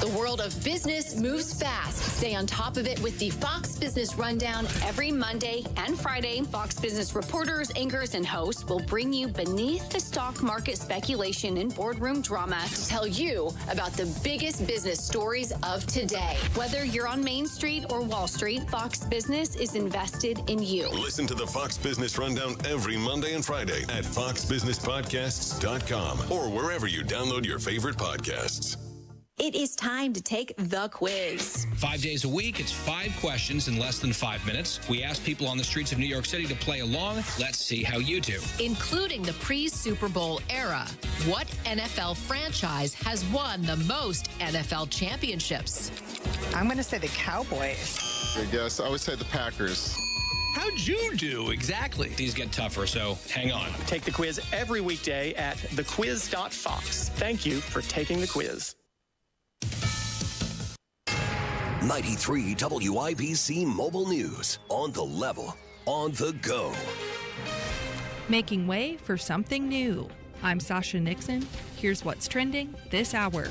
The world of business moves fast. Stay on top of it with the Fox Business Rundown. Every Monday and Friday, Fox Business reporters, anchors, and hosts will bring you beneath the stock market speculation and boardroom drama to tell you about the biggest business stories of today. Whether you're on Main Street or Wall Street, Fox Business is invested in you. Listen to the Fox Business Rundown every Monday and Friday at foxbusinesspodcasts.com or wherever you download your favorite podcasts. It is time to take the quiz. 5 days a week, it's 5 questions in less than 5 minutes. We ask people on the streets of New York City to play along. Let's see how you do. Including the pre-Super Bowl era, what NFL franchise has won the most NFL championships? I'm going to say the Cowboys. I guess I would say the Packers. How'd you do? Exactly. These get tougher, so hang on. Take the quiz every weekday at thequiz.fox. Thank you for taking the quiz. 93 WIBC Mobile News. On the level, on the go. Making way for something new. I'm Sasha Nixon. Here's what's trending this hour.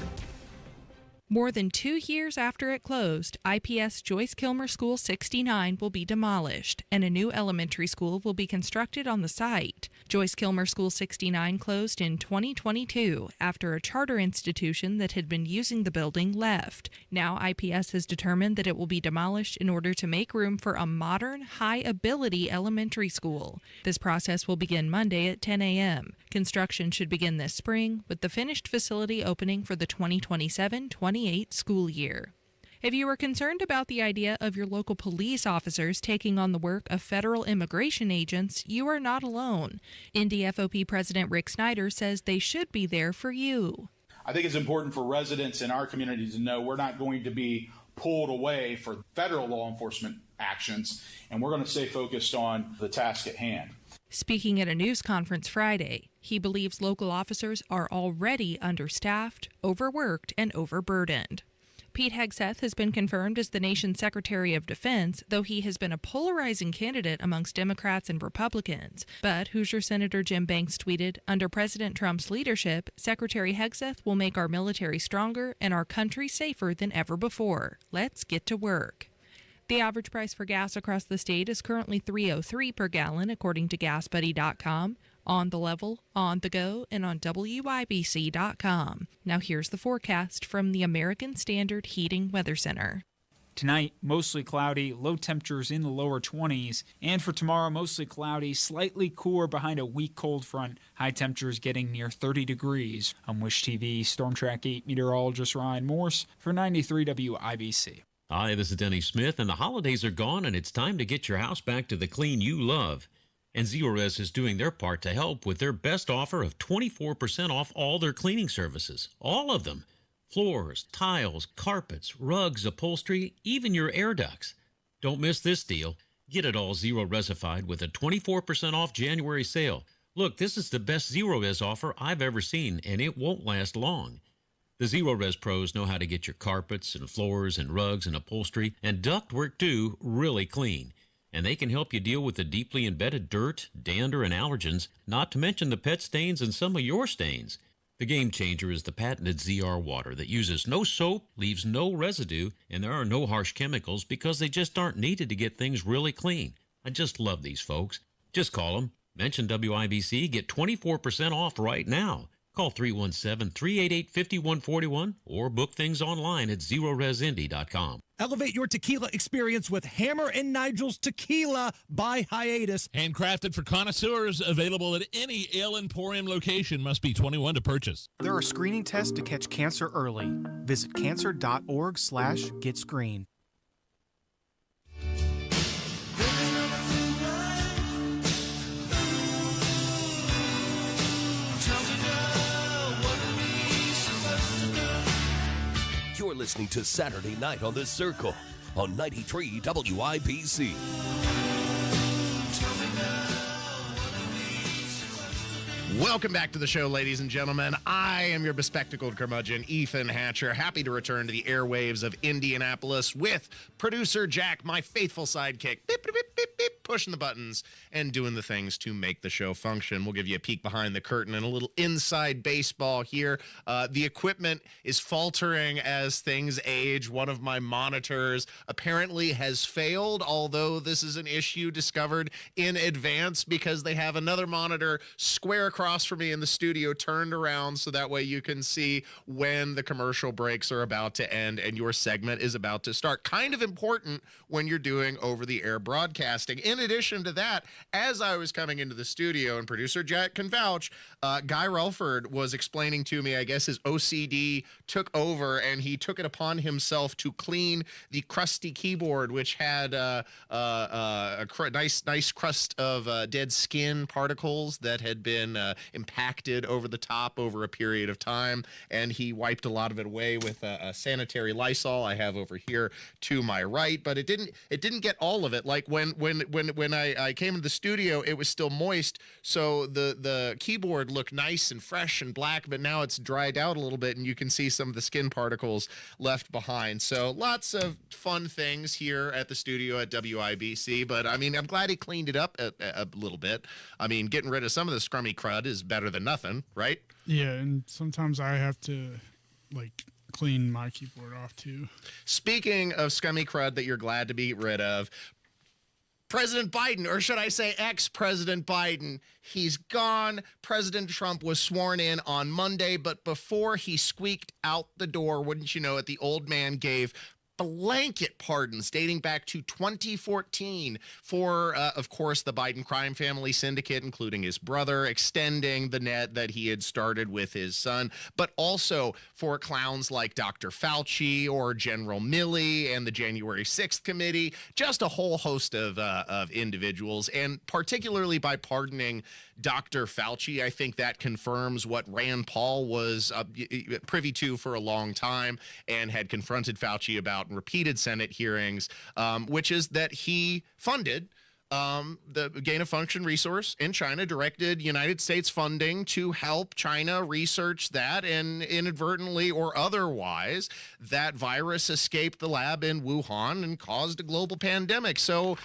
More than 2 years after it closed, IPS Joyce Kilmer School 69 will be demolished, and a new elementary school will be constructed on the site. Joyce Kilmer School 69 closed in 2022 after a charter institution that had been using the building left. Now IPS has determined that it will be demolished in order to make room for a modern, high-ability elementary school. This process will begin Monday at 10 a.m. Construction should begin this spring, with the finished facility opening for the 2027-28 school year. If you are concerned about the idea of your local police officers taking on the work of federal immigration agents, you are not alone. NDFOP President Rick Snyder says they should be there for you. I think it's important for residents in our community to know we're not going to be pulled away for federal law enforcement actions, and we're going to stay focused on the task at hand. Speaking at a news conference Friday, he believes local officers are already understaffed, overworked, and overburdened. Pete Hegseth has been confirmed as the nation's Secretary of Defense, though he has been a polarizing candidate amongst Democrats and Republicans. But Hoosier Senator Jim Banks tweeted, "Under President Trump's leadership, Secretary Hegseth will make our military stronger and our country safer than ever before. Let's get to work." The average price for gas across the state is currently $3.03 per gallon, according to GasBuddy.com. On the level, on the go, and on WIBC.com. Now here's the forecast from the American Standard Heating Weather Center. Tonight, mostly cloudy, low temperatures in the lower 20s. And for tomorrow, mostly cloudy, slightly cooler behind a weak cold front. High temperatures getting near 30 degrees. I'm Wish TV Storm Track 8 meteorologist Ryan Morse for 93 WIBC. Hi, this is Denny Smith, and the holidays are gone, and it's time to get your house back to the clean you love. And Zerorez is doing their part to help with their best offer of 24% off all their cleaning services. All of them. Floors, tiles, carpets, rugs, upholstery, even your air ducts. Don't miss this deal. Get it all Zerorez-ified with a 24% off January sale. Look, this is the best Zerorez offer I've ever seen, and it won't last long. The Zerorez pros know how to get your carpets and floors and rugs and upholstery and ductwork too really clean. And they can help you deal with the deeply embedded dirt, dander, and allergens, not to mention the pet stains and some of your stains. The game changer is the patented ZR water that uses no soap, leaves no residue, and there are no harsh chemicals because they just aren't needed to get things really clean. I just love these folks. Just call them, mention WIBC, get 24% off right now. Call 317-388-5141 or book things online at ZerorezIndy.com. Elevate your tequila experience with Hammer and Nigel's Tequila by Hiatus. Handcrafted for connoisseurs, available at any Ale Emporium location. Must be 21 to purchase. There are screening tests to catch cancer early. Visit cancer.org/getscreened. You're listening to Saturday Night on the Circle on 93 WIBC. Welcome back to the show, ladies and gentlemen. I am your bespectacled curmudgeon, Ethan Hatcher, happy to return to the airwaves of Indianapolis with producer Jack, my faithful sidekick. Beep, beep, beep, beep, beep. pushing the buttons and doing the things to make the show function. We'll give you a peek behind the curtain and a little inside baseball here. The equipment is faltering as things age. One of my monitors apparently has failed, although this is an issue discovered in advance because they have another monitor square across from me in the studio turned around so that way you can see when the commercial breaks are about to end and your segment is about to start. Kind of important when you're doing over-the-air broadcasting. In addition to that, as I was coming into the studio, and producer Jack can vouch, Guy Relford was explaining to me, I guess his OCD took over and he took it upon himself to clean the crusty keyboard, which had a nice crust of dead skin particles that had been impacted over the top over a period of time, and he wiped a lot of it away with a sanitary Lysol I have over here to my right. But it didn't get all of it. Like when I came into the studio, it was still moist, so the keyboard looked nice and fresh and black, but now it's dried out a little bit and you can see some of the skin particles left behind. So lots of fun things here at the studio at WIBC, but I mean, I'm glad he cleaned it up a little bit. I mean, getting rid of some of the scrummy crud is better than nothing, right? Yeah, and sometimes I have to clean my keyboard off too. Speaking of scummy crud that you're glad to be rid of, President Biden, or should I say ex-President Biden, he's gone. President Trump was sworn in on Monday, but before he squeaked out the door, wouldn't you know it, the old man gave blanket pardons dating back to 2014 for, of course, the Biden crime family syndicate, including his brother, extending the net that he had started with his son, but also for clowns like Dr. Fauci or General Milley and the January 6th committee, just a whole host of individuals. And particularly by pardoning Dr. Fauci, I think that confirms what Rand Paul was privy to for a long time and had confronted Fauci about in repeated Senate hearings, which is that he funded the gain-of-function resource in China, directed United States funding to help China research that, and inadvertently or otherwise, that virus escaped the lab in Wuhan and caused a global pandemic. So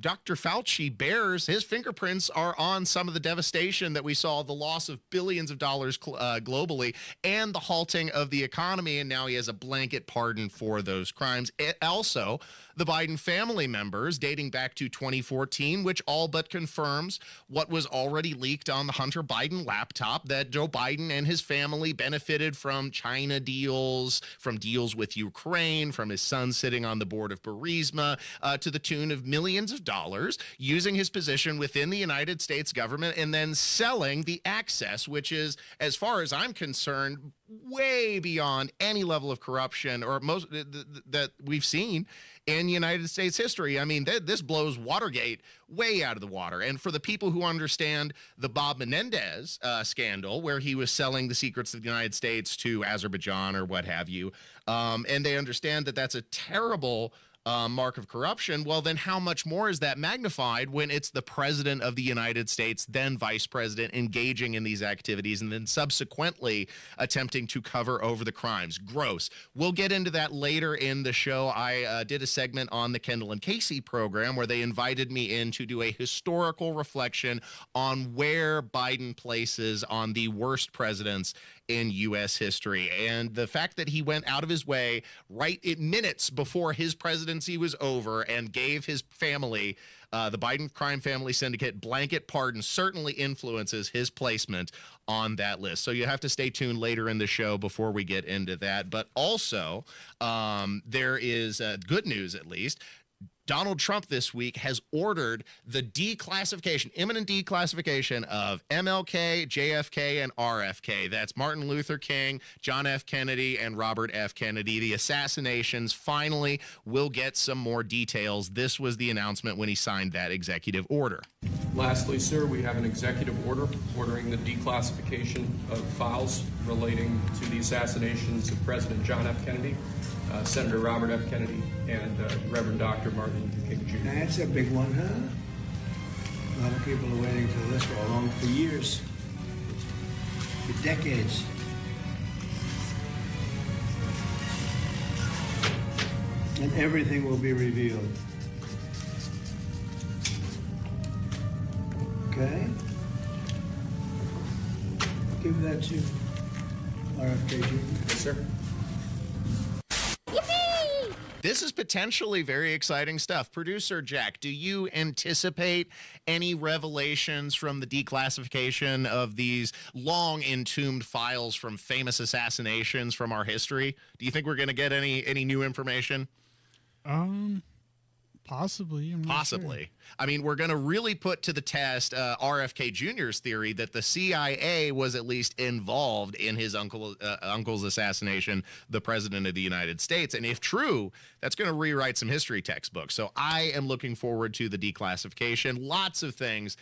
Dr. Fauci bears, his fingerprints are on some of the devastation that we saw, the loss of billions of dollars globally, and the halting of the economy, and now he has a blanket pardon for those crimes. Also, the Biden family members, dating back to 2014, which all but confirms what was already leaked on the Hunter Biden laptop, that Joe Biden and his family benefited from China deals, from deals with Ukraine, from his son sitting on the board of Burisma, to the tune of millions of dollars, using his position within the United States government and then selling the access, which is, as far as I'm concerned, way beyond any level of corruption or most that we've seen in United States history. I mean, this blows Watergate way out of the water. And for the people who understand the Bob Menendez scandal, where he was selling the secrets of the United States to Azerbaijan or what have you, and they understand that that's a terrible mark of corruption, well, then how much more is that magnified when it's the president of the United States, then vice president, engaging in these activities and then subsequently attempting to cover over the crimes? Gross. We'll get into that later in the show. I did a segment on the Kendall and Casey program where they invited me in to do a historical reflection on where Biden places on the worst presidents in U.S. history. And the fact that he went out of his way minutes before his presidency was over and gave his family, the Biden crime family syndicate, blanket pardon certainly influences his placement on that list. So you have to stay tuned later in the show before we get into that. But also, there is good news, at least. Donald Trump this week has ordered the declassification, imminent declassification of MLK, JFK, and RFK. That's Martin Luther King, John F. Kennedy, and Robert F. Kennedy. The assassinations finally will get some more details. This was the announcement when he signed that executive order. Lastly, sir, we have an executive order ordering the declassification of files relating to the assassinations of President John F. Kennedy, Senator Robert F. Kennedy, and Reverend Dr. Martin Luther King Jr. That's a big one, huh? A lot of people are waiting for this for years, for decades. And everything will be revealed. give that to RFK Jr.? Yes, sir. This is potentially very exciting stuff. Producer Jack, do you anticipate any revelations from the declassification of these long entombed files from famous assassinations from our history? Do you think we're going to get any new information? Possibly. I'm not Possibly. sure. I mean, we're going to really put to the test RFK Jr.'s theory that the CIA was at least involved in his uncle's assassination, the president of the United States. And if true, that's going to rewrite some history textbooks. So I am looking forward to the declassification. Lots of things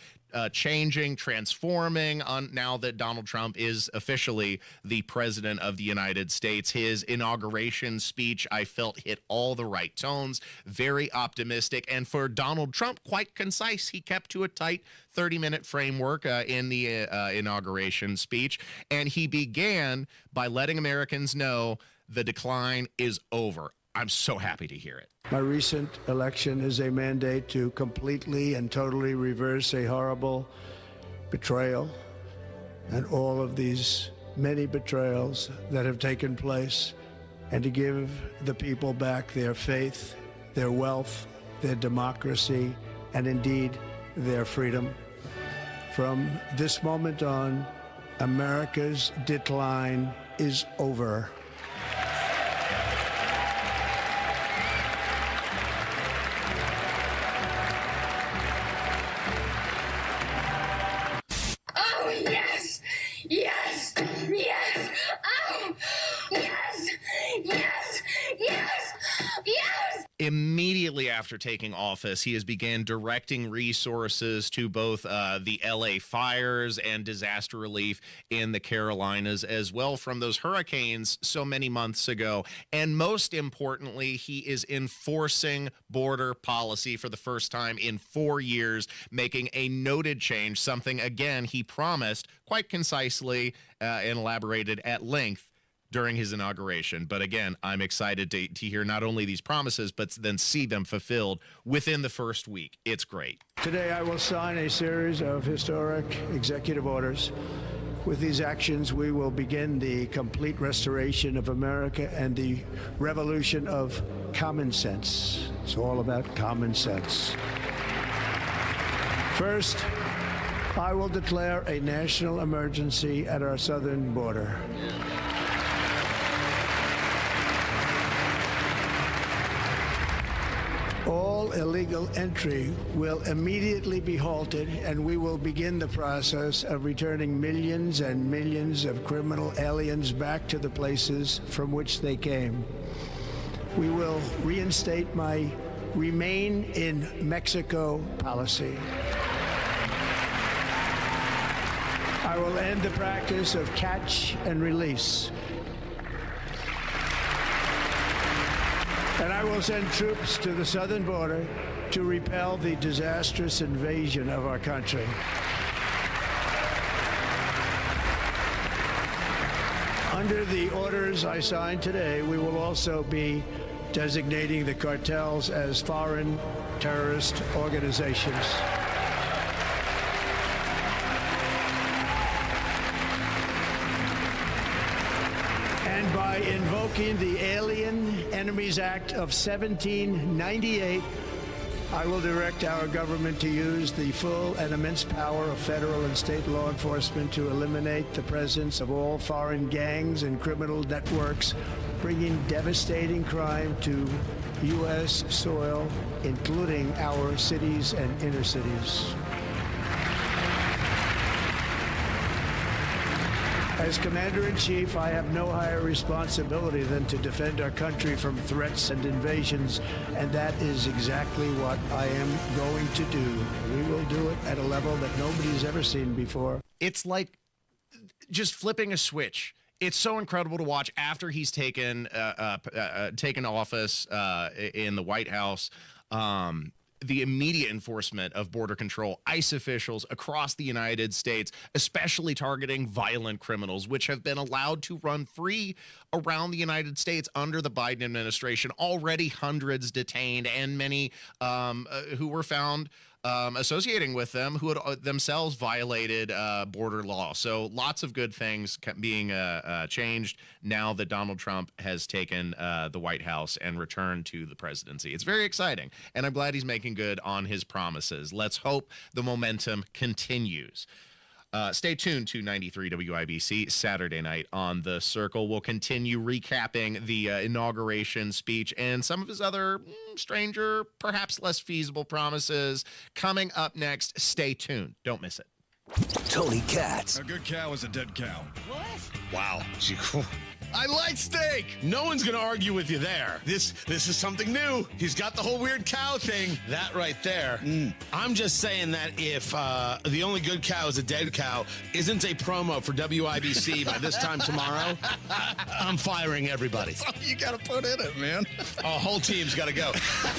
changing, transforming on now that Donald Trump is officially the president of the United States. His inauguration speech, I felt, hit all the right tones, very optimistic, and for Donald Trump, quite concise. He kept to a tight 30-minute framework in the inauguration speech, and he began by letting Americans know the decline is over. I'm so happy to hear it. My recent election is a mandate to completely and totally reverse a horrible betrayal and all of these many betrayals that have taken place, and to give the people back their faith, their wealth, their democracy, and indeed their freedom. From this moment on, America's decline is over. Oh, yes! Yes! Yes! Oh! Yes! Yes! Yes! Yes! Immediately after taking office, he has began directing resources to both the LA fires and disaster relief in the Carolinas as well from those hurricanes so many months ago. And most importantly, he is enforcing border policy for the first time in 4 years, making a noted change, something, again, he promised quite concisely and elaborated at length during his inauguration. But again, I'm excited to hear not only these promises, but then see them fulfilled within the first week. It's great. Today, I will sign a series of historic executive orders. With these actions, we will begin the complete restoration of America and the revolution of common sense. It's all about common sense. First, I will declare a national emergency at our southern border. All illegal entry will immediately be halted, and we will begin the process of returning millions and millions of criminal aliens back to the places from which they came. We will reinstate my Remain in Mexico policy. I will end the practice of catch and release. And I will send troops to the southern border to repel the disastrous invasion of our country. Under the orders I signed today, we will also be designating the cartels as foreign terrorist organizations. And by invoking the Alien Enemies Act of 1798, I will direct our government to use the full and immense power of federal and state law enforcement to eliminate the presence of all foreign gangs and criminal networks, bringing devastating crime to U.S. soil, including our cities and inner cities. As Commander-in-Chief, I have no higher responsibility than to defend our country from threats and invasions, and that is exactly what I am going to do. We will do it at a level that nobody's ever seen before. It's like just flipping a switch. It's so incredible to watch after he's taken office in the White House. The immediate enforcement of border control, ICE officials across the United States, especially targeting violent criminals, which have been allowed to run free around the United States under the Biden administration. Already hundreds detained, and many who were found associating with them who had themselves violated border law. So lots of good things being changed now that Donald Trump has taken the White House and returned to the presidency. It's very exciting, and I'm glad he's making good on his promises. Let's hope the momentum continues. Stay tuned to 93 WIBC Saturday night on The Circle. We'll continue recapping the inauguration speech and some of his other stranger, perhaps less feasible promises coming up next. Stay tuned. Don't miss it. Tony Katz. A good cow is a dead cow. What? Wow. I like steak. No one's going to argue with you there. This is something new. He's got the whole weird cow thing. That right there. I'm just saying that if the only good cow is a dead cow isn't a promo for WIBC by this time tomorrow, I'm firing everybody. That's all you got to put in it, man. Our whole team's got to go.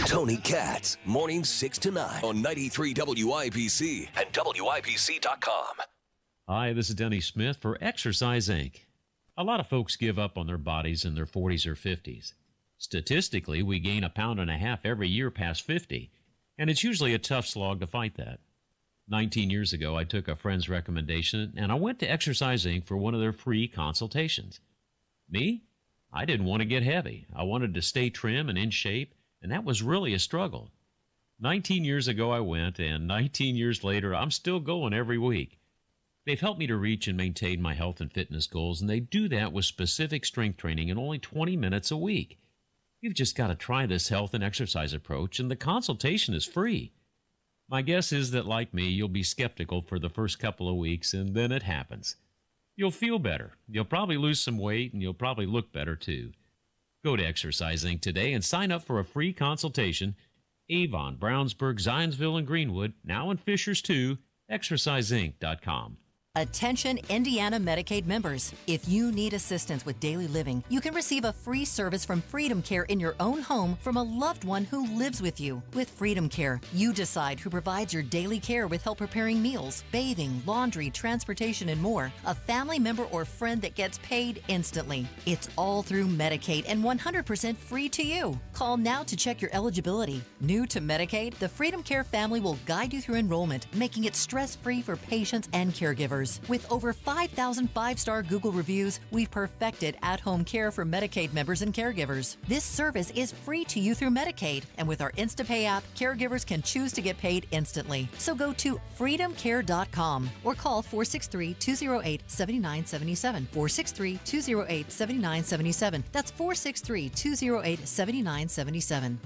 Tony Katz, mornings 6 to 9 on 93 WIBC and WIBC.com. Hi, this is Denny Smith for Exercise Inc. A lot of folks give up on their bodies in their 40s or 50s. Statistically, we gain 1.5 pounds every year past 50, and it's usually a tough slog to fight that. 19 years ago, I took a friend's recommendation, and I went to Exercise Inc. for one of their free consultations. Me? I didn't want to get heavy. I wanted to stay trim and in shape, and that was really a struggle. 19 years ago, I went, and 19 years later, I'm still going every week. They've helped me to reach and maintain my health and fitness goals, and they do that with specific strength training in only 20 minutes a week. You've just got to try this health and exercise approach, and the consultation is free. My guess is that, like me, you'll be skeptical for the first couple of weeks, and then it happens. You'll feel better. You'll probably lose some weight, and you'll probably look better, too. Go to Exercise Inc. today and sign up for a free consultation. Avon, Brownsburg, Zionsville, and Greenwood, now in Fishers, too. ExerciseInc.com. Attention Indiana Medicaid members. If you need assistance with daily living, you can receive a free service from Freedom Care in your own home from a loved one who lives with you. With Freedom Care, you decide who provides your daily care with help preparing meals, bathing, laundry, transportation, and more. A family member or friend that gets paid instantly. It's all through Medicaid and 100% free to you. Call now to check your eligibility. New to Medicaid, the Freedom Care family will guide you through enrollment, making it stress-free for patients and caregivers. With over 5,000 five-star Google reviews, we've perfected at-home care for Medicaid members and caregivers. This service is free to you through Medicaid, and with our InstaPay app, caregivers can choose to get paid instantly. So go to freedomcare.com or call 463-208-7977. 463-208-7977. That's 463-208-7977.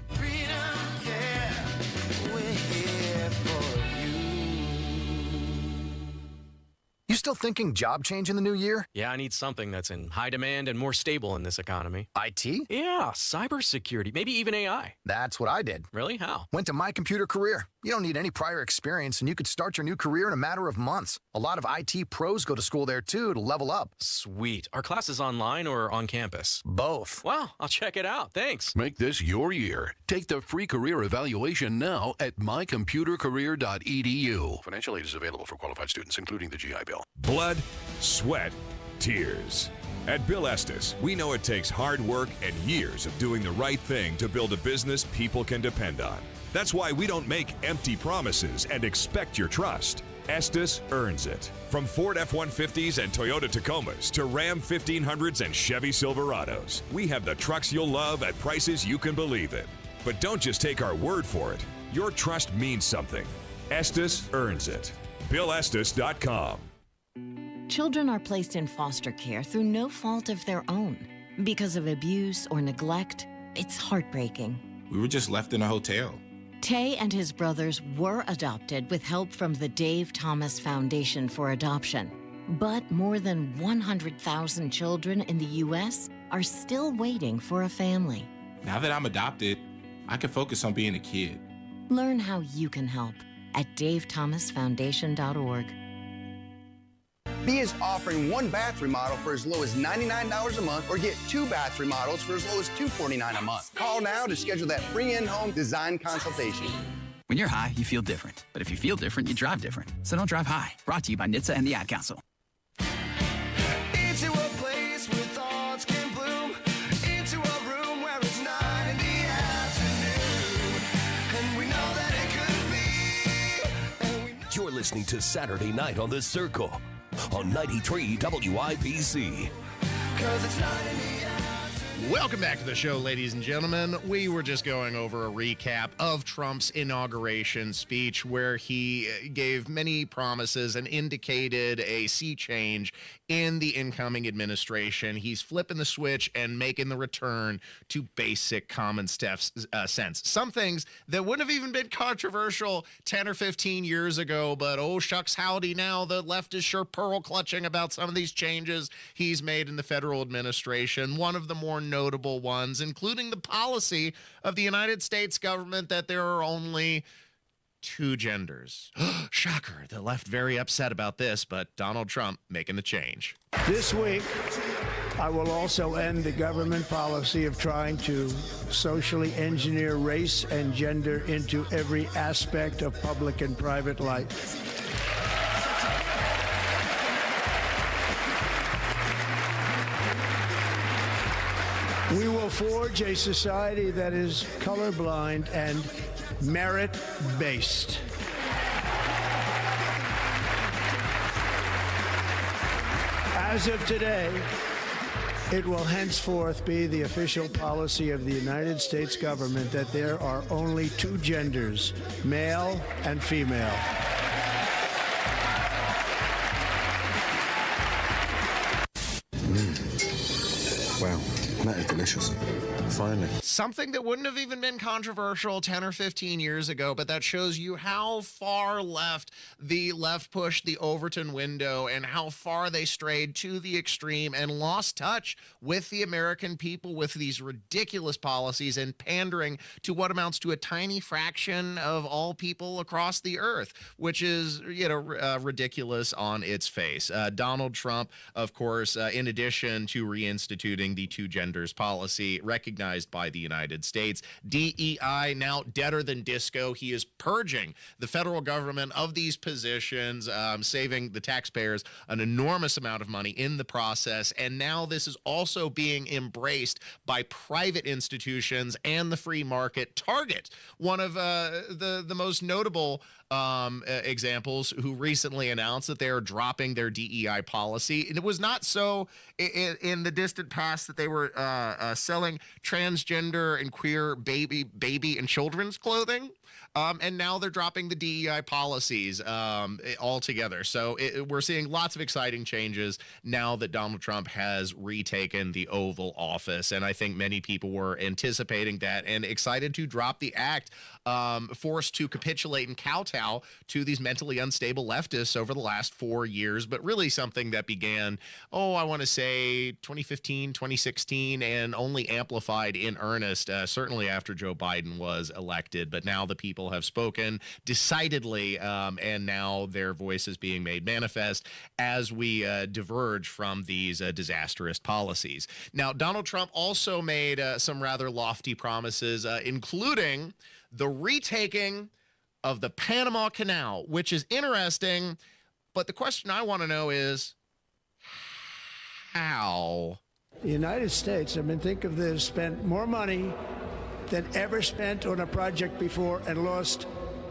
You still thinking job change in the new year? Yeah, I need something that's in high demand and more stable in this economy. IT? Yeah, cybersecurity, maybe even AI. That's what I did. Really? How? Went to My Computer Career. You don't need any prior experience, and you could start your new career in a matter of months. A lot of IT pros go to school there, too, to level up. Sweet. Are classes online or on campus? Both. Wow, I'll check it out. Thanks. Make this your year. Take the free career evaluation now at mycomputercareer.edu. Financial aid is available for qualified students, including the GI Bill. Blood, sweat, tears. At Bill Estes, we know it takes hard work and years of doing the right thing to build a business people can depend on. That's why we don't make empty promises and expect your trust. Estes earns it. From Ford F-150s and Toyota Tacomas to Ram 1500s and Chevy Silverados, we have the trucks you'll love at prices you can believe in. But don't just take our word for it. Your trust means something. Estes earns it. BillEstes.com. Children are placed in foster care through no fault of their own. Because of abuse or neglect, it's heartbreaking. We were just left in a hotel. Tay and his brothers were adopted with help from the Dave Thomas Foundation for Adoption. But more than 100,000 children in the U.S. are still waiting for a family. Now that I'm adopted, I can focus on being a kid. Learn how you can help at davethomasfoundation.org. B is offering one bath remodel for as low as $99 a month, or get 2 bath remodels for as low as $249 a month. Call now to schedule that free in-home design consultation. When you're high, you feel different. But if you feel different, you drive different. So don't drive high. Brought to you by NHTSA and the Ad Council. Into a place where thoughts can bloom. Into a room where it's 9 in the afternoon. And we know that it could be listening to Saturday Night on the Circle on 93 WIBC. Welcome back to the show, ladies and gentlemen. We were just going over a recap of Trump's inauguration speech where he gave many promises and indicated a sea change in the incoming administration. He's flipping the switch and making the return to basic common sense. Some things that wouldn't have even been controversial 10 or 15 years ago, but oh shucks howdy now, the left is sure pearl clutching about some of these changes he's made in the federal administration. One of the more notable ones, including the policy of the United States government that there are only 2 genders. Shocker, the left very upset about this, but Donald Trump making the change. This week, I will also end the government policy of trying to socially engineer race and gender into every aspect of public and private life. We will forge a society that is colorblind and merit-based. As of today, it will henceforth be the official policy of the United States government that there are only 2 genders, male and female. Wow, that is delicious. Finally. Something that wouldn't have even been controversial 10 or 15 years ago, but that shows you how far left the left pushed the Overton window and how far they strayed to the extreme and lost touch with the American people with these ridiculous policies and pandering to what amounts to a tiny fraction of all people across the earth, which is, ridiculous on its face. Donald Trump, of course, in addition to reinstituting the 2 genders policy, recognized by the United States. DEI now deader than disco. He is purging the federal government of these positions, saving the taxpayers an enormous amount of money in the process. And now this is also being embraced by private institutions and the free market. Target, one of the most notable examples, who recently announced that they are dropping their DEI policy. And it was not so in the distant past that they were selling transgender and queer baby and children's clothing. And now they're dropping the DEI policies altogether. So we're seeing lots of exciting changes now that Donald Trump has retaken the Oval Office. And I think many people were anticipating that and excited to drop the act, forced to capitulate and kowtow to these mentally unstable leftists over the last 4 years. But really something that began, I want to say 2015, 2016, and only amplified in earnest, certainly after Joe Biden was elected. But now the people have spoken decidedly, and now their voice is being made manifest as we diverge from these disastrous policies. Now, Donald Trump also made some rather lofty promises, including the retaking of the Panama Canal, which is interesting. But the question I want to know is how? The United States, think of this, spent more money than ever spent on a project before and lost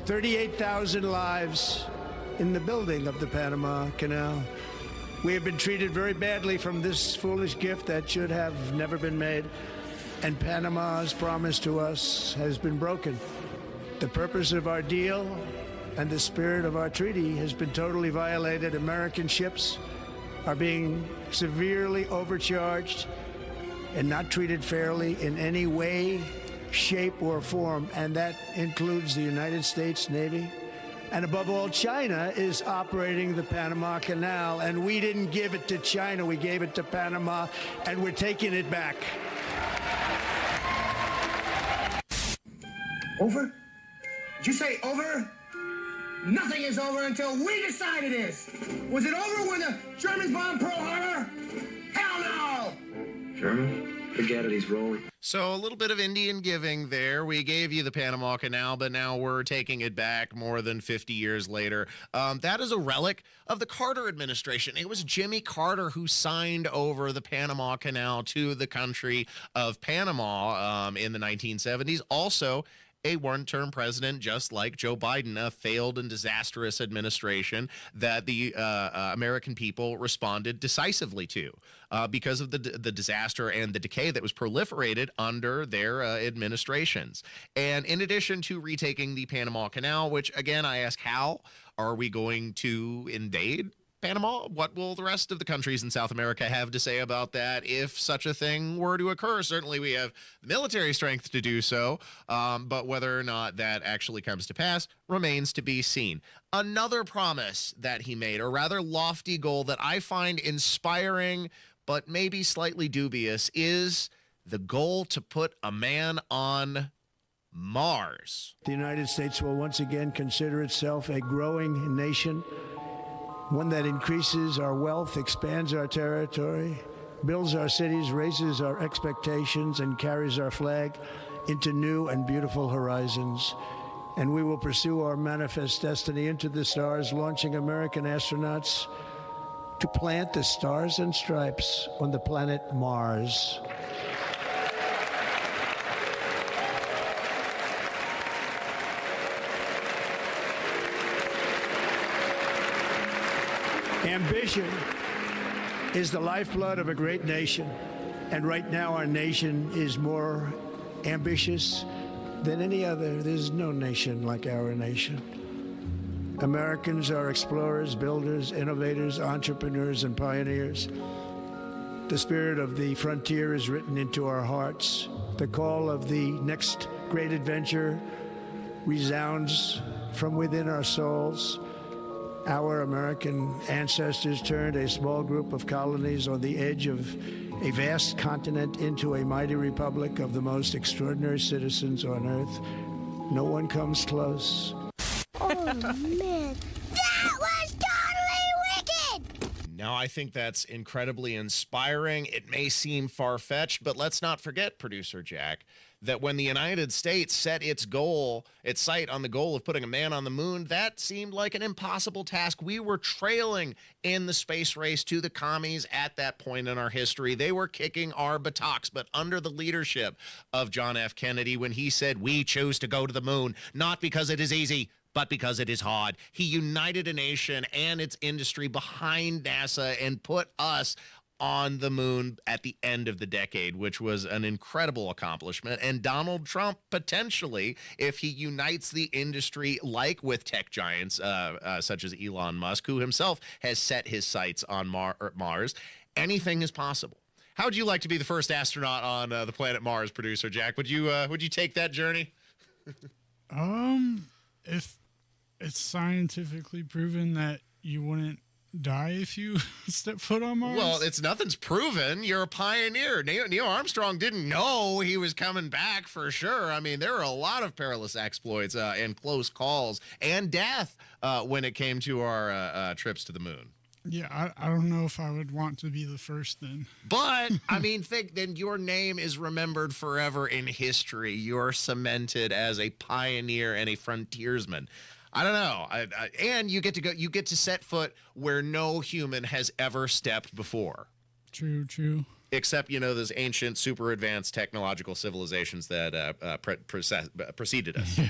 38,000 lives in the building of the Panama Canal. We have been treated very badly from this foolish gift that should have never been made, and Panama's promise to us has been broken. The purpose of our deal and the spirit of our treaty has been totally violated. American ships are being severely overcharged and not treated fairly in any way, shape, or form, and that includes the United States Navy. And above all, China is operating the Panama Canal, and we didn't give it to China, we gave it to Panama, and we're taking it back. Over? Did you say over? Nothing is over until we decide it is. Was it over when the Germans bombed Pearl Harbor? Hell no! German? Forget it, he's rolling. So a little bit of Indian giving there. We gave you the Panama Canal, but now we're taking it back more than 50 years later. That is a relic of the Carter administration. It was Jimmy Carter who signed over the Panama Canal to the country of Panama in the 1970s. Also, a one-term president, just like Joe Biden, a failed and disastrous administration that the American people responded decisively to because of the disaster and the decay that was proliferated under their administrations. And in addition to retaking the Panama Canal, which, again, I ask, how are we going to invade Panama? What will the rest of the countries in South America have to say about that if such a thing were to occur? Certainly we have the military strength to do so, but whether or not that actually comes to pass remains to be seen. Another promise that he made, a rather lofty goal that I find inspiring but maybe slightly dubious, is the goal to put a man on Mars. The United States will once again consider itself a growing nation, one that increases our wealth, expands our territory, builds our cities, raises our expectations, and carries our flag into new and beautiful horizons. And we will pursue our manifest destiny into the stars, launching American astronauts to plant the stars and stripes on the planet Mars. Ambition is the lifeblood of a great nation, and right now our nation is more ambitious than any other. There's no nation like our nation. Americans are explorers, builders, innovators, entrepreneurs, and pioneers. The spirit of the frontier is written into our hearts. The call of the next great adventure resounds from within our souls. Our American ancestors turned a small group of colonies on the edge of a vast continent into a mighty republic of the most extraordinary citizens on earth. No one comes close. Oh, man. That was totally wicked! Now, I think that's incredibly inspiring. It may seem far-fetched, but let's not forget, Producer Jack, that when the United States set its sight on the goal of putting a man on the moon, that seemed like an impossible task. We were trailing in the space race to the commies at that point in our history. They were kicking our buttocks, but under the leadership of John F. Kennedy, when he said, "We choose to go to the moon, not because it is easy, but because it is hard," he united a nation and its industry behind NASA and put us on the moon at the end of the decade, which was an incredible accomplishment. And Donald Trump, potentially, if he unites the industry like with tech giants such as Elon Musk, who himself has set his sights on Mars, anything is possible. How would you like to be the first astronaut on the planet Mars, Producer Jack? Would you take that journey? If it's scientifically proven that you wouldn't die if you step foot on Mars? Well, nothing's proven. You're a pioneer. Neil Armstrong didn't know he was coming back for sure. I mean, there were a lot of perilous exploits and close calls and death when it came to our trips to the moon. Yeah, I don't know if I would want to be the first then. But, I mean, then your name is remembered forever in history. You're cemented as a pioneer and a frontiersman. I don't know. And you get to set foot where no human has ever stepped before. True. Except, those ancient, super advanced technological civilizations that preceded us. Yeah.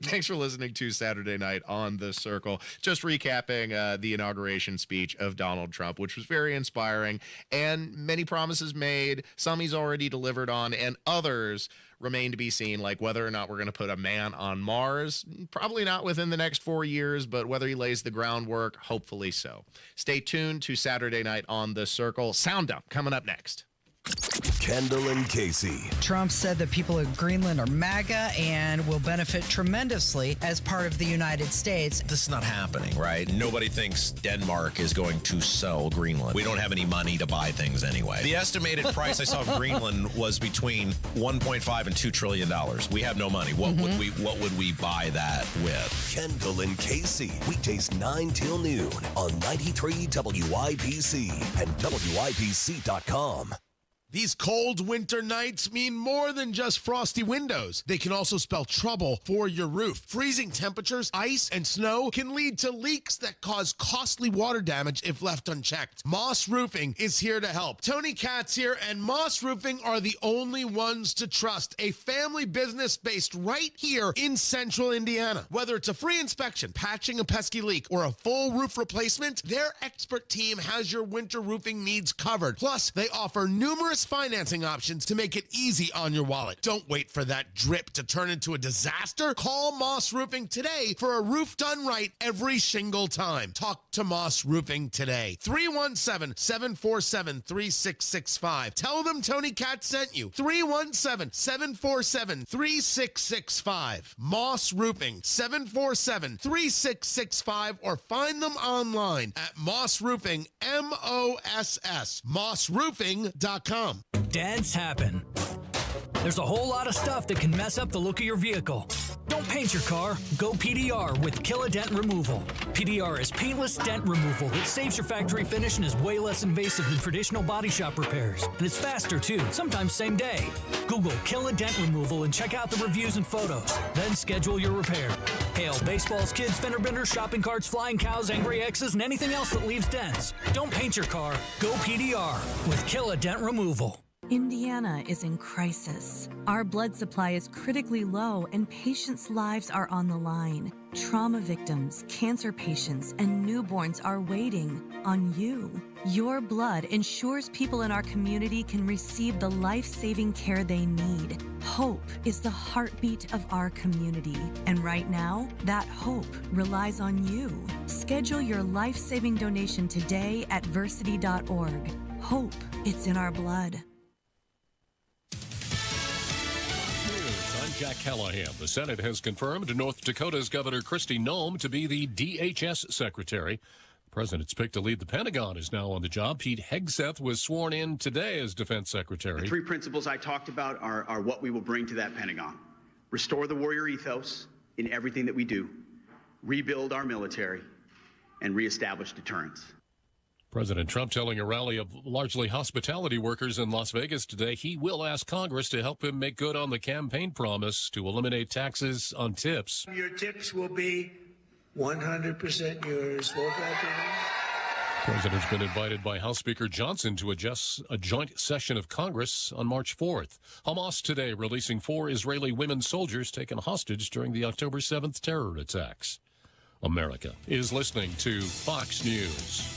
Thanks for listening to Saturday Night on The Circle. Just recapping the inauguration speech of Donald Trump, which was very inspiring, and many promises made, some he's already delivered on, and others remain to be seen, like whether or not we're going to put a man on Mars. Probably not within the next 4 years, but whether he lays the groundwork, hopefully so. Stay tuned to Saturday Night on The Circle. Sound Dump coming up next. Kendall and Casey. Trump said that people of Greenland are MAGA and will benefit tremendously as part of the United States. This is not happening, right? Nobody thinks Denmark is going to sell Greenland. We don't have any money to buy things anyway. The estimated price I saw of Greenland was between $1.5 and $2 trillion. We have no money. What would we buy that with? Kendall and Casey. Weekdays 9 till noon on 93 WIBC and WIBC.com. These cold winter nights mean more than just frosty windows. They can also spell trouble for your roof. Freezing temperatures, ice, and snow can lead to leaks that cause costly water damage if left unchecked. Moss Roofing is here to help. Tony Katz here, and Moss Roofing are the only ones to trust. A family business based right here in central Indiana. Whether it's a free inspection, patching a pesky leak, or a full roof replacement, their expert team has your winter roofing needs covered. Plus, they offer numerous financing options to make it easy on your wallet. Don't wait for that drip to turn into a disaster. Call Moss Roofing today for a roof done right every single time. Talk to Moss Roofing today. 317-747-3665. Tell them Tony Katz sent you. 317-747-3665. Moss Roofing, 747-3665, or find them online at Moss Roofing, MOSS, mossroofing.com. Dads happen. There's a whole lot of stuff that can mess up the look of your vehicle. Don't paint your car. Go PDR with Kill a Dent Removal. PDR is paintless dent removal that saves your factory finish and is way less invasive than traditional body shop repairs. And it's faster too, sometimes same day. Google Kill a Dent Removal and check out the reviews and photos. Then schedule your repair. Hail baseballs, kids, fender benders, shopping carts, flying cows, angry X's, and anything else that leaves dents. Don't paint your car. Go PDR with Kill a Dent Removal. Indiana is in crisis. Our blood supply is critically low and patients' lives are on the line. Trauma victims, cancer patients, and newborns are waiting on you. Your blood ensures people in our community can receive the life-saving care they need. Hope is the heartbeat of our community. And right now, that hope relies on you. Schedule your life-saving donation today at Versity.org. Hope, it's in our blood. I'm Jack Callahan. The Senate has confirmed North Dakota's Governor Kristi Noem to be the DHS Secretary. The president's pick to lead the Pentagon is now on the job. Pete Hegseth was sworn in today as Defense Secretary. The three principles I talked about are what we will bring to that Pentagon. Restore the warrior ethos in everything that we do, rebuild our military, and reestablish deterrence. President Trump telling a rally of largely hospitality workers in Las Vegas today he will ask Congress to help him make good on the campaign promise to eliminate taxes on tips. Your tips will be 100% yours. The president's been invited by House Speaker Johnson to address a joint session of Congress on March 4th. Hamas today releasing 4 Israeli women soldiers taken hostage during the October 7th terror attacks. America is listening to Fox News.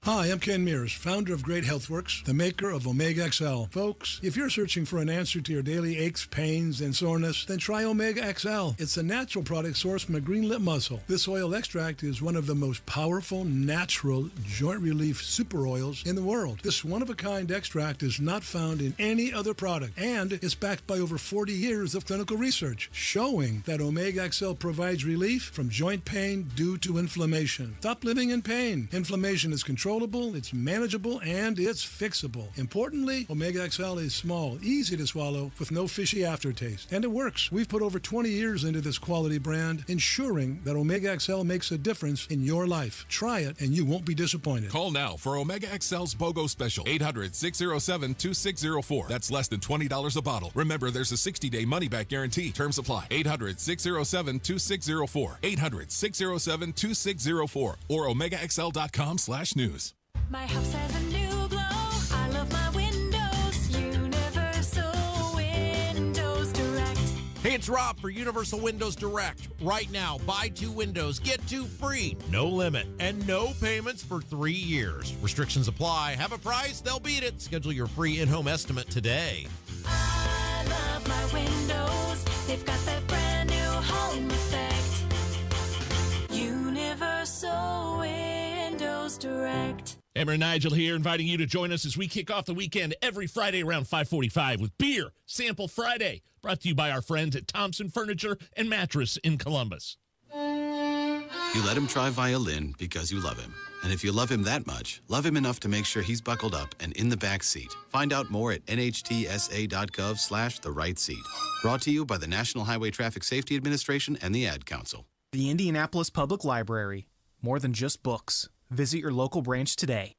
Hi, I'm Ken Mears, founder of Great HealthWorks, the maker of Omega XL. Folks, if you're searching for an answer to your daily aches, pains, and soreness, then try Omega XL. It's a natural product sourced from a green lip mussel. This oil extract is one of the most powerful, natural joint relief super oils in the world. This one-of-a-kind extract is not found in any other product, and it's backed by over 40 years of clinical research, showing that Omega XL provides relief from joint pain due to inflammation. Stop living in pain. Inflammation is controlled. It's manageable, and it's fixable. Importantly, Omega XL is small, easy to swallow, with no fishy aftertaste. And it works. We've put over 20 years into this quality brand, ensuring that Omega XL makes a difference in your life. Try it, and you won't be disappointed. Call now for Omega XL's BOGO special. 800-607-2604. That's less than $20 a bottle. Remember, there's a 60-day money-back guarantee. Terms apply. 800-607-2604. 800-607-2604. Or OmegaXL.com/news. My house has a new glow. I love my windows. Universal Windows Direct. Hey, it's Rob for Universal Windows Direct. Right now, buy 2 windows, get 2 free. No limit and no payments for 3 years. Restrictions apply. Have a price, they'll beat it. Schedule your free in-home estimate today. I love my windows. They've got that brand new home effect. Universal Windows Direct. Emmer and Nigel here, inviting you to join us as we kick off the weekend every Friday around 5:45 with Beer Sample Friday, brought to you by our friends at Thompson Furniture and Mattress in Columbus. You let him try violin because you love him. And if you love him that much, love him enough to make sure he's buckled up and in the back seat. Find out more at nhtsa.gov/the-right seat. Brought to you by the National Highway Traffic Safety Administration and the Ad Council. The Indianapolis Public Library. More than just books. Visit your local branch today.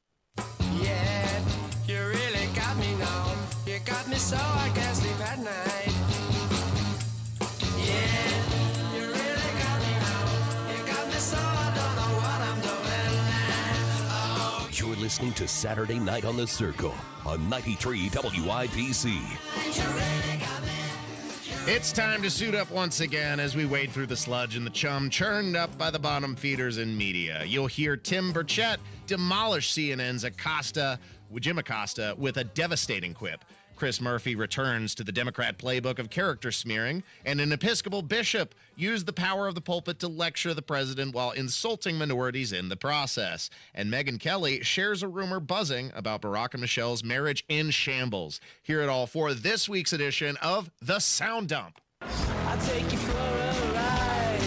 Yeah, you really got me now. You got me so I can't sleep at night. Yeah, you really got me now. You got me so I don't know what I'm doing. Oh, You're listening to Saturday Night on the Circle on 93 WIBC. It's time to suit up once again as we wade through the sludge and the chum churned up by the bottom feeders in media. You'll hear Tim Burchett demolish CNN's Jim Acosta with a devastating quip. Chris Murphy returns to the Democrat playbook of character smearing, and an Episcopal bishop used the power of the pulpit to lecture the president while insulting minorities in the process. And Megyn Kelly shares a rumor buzzing about Barack and Michelle's marriage in shambles. Hear it all for this week's edition of The Sound Dump. I'll take you for a ride.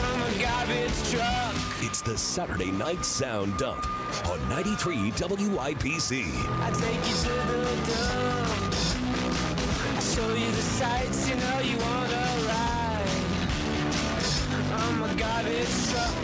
I'm a garbage truck. It's the Saturday Night Sound Dump on 93 WIBC. I take you to the dump. I show you the sights, you know you wanna ride. I'm a garbage truck.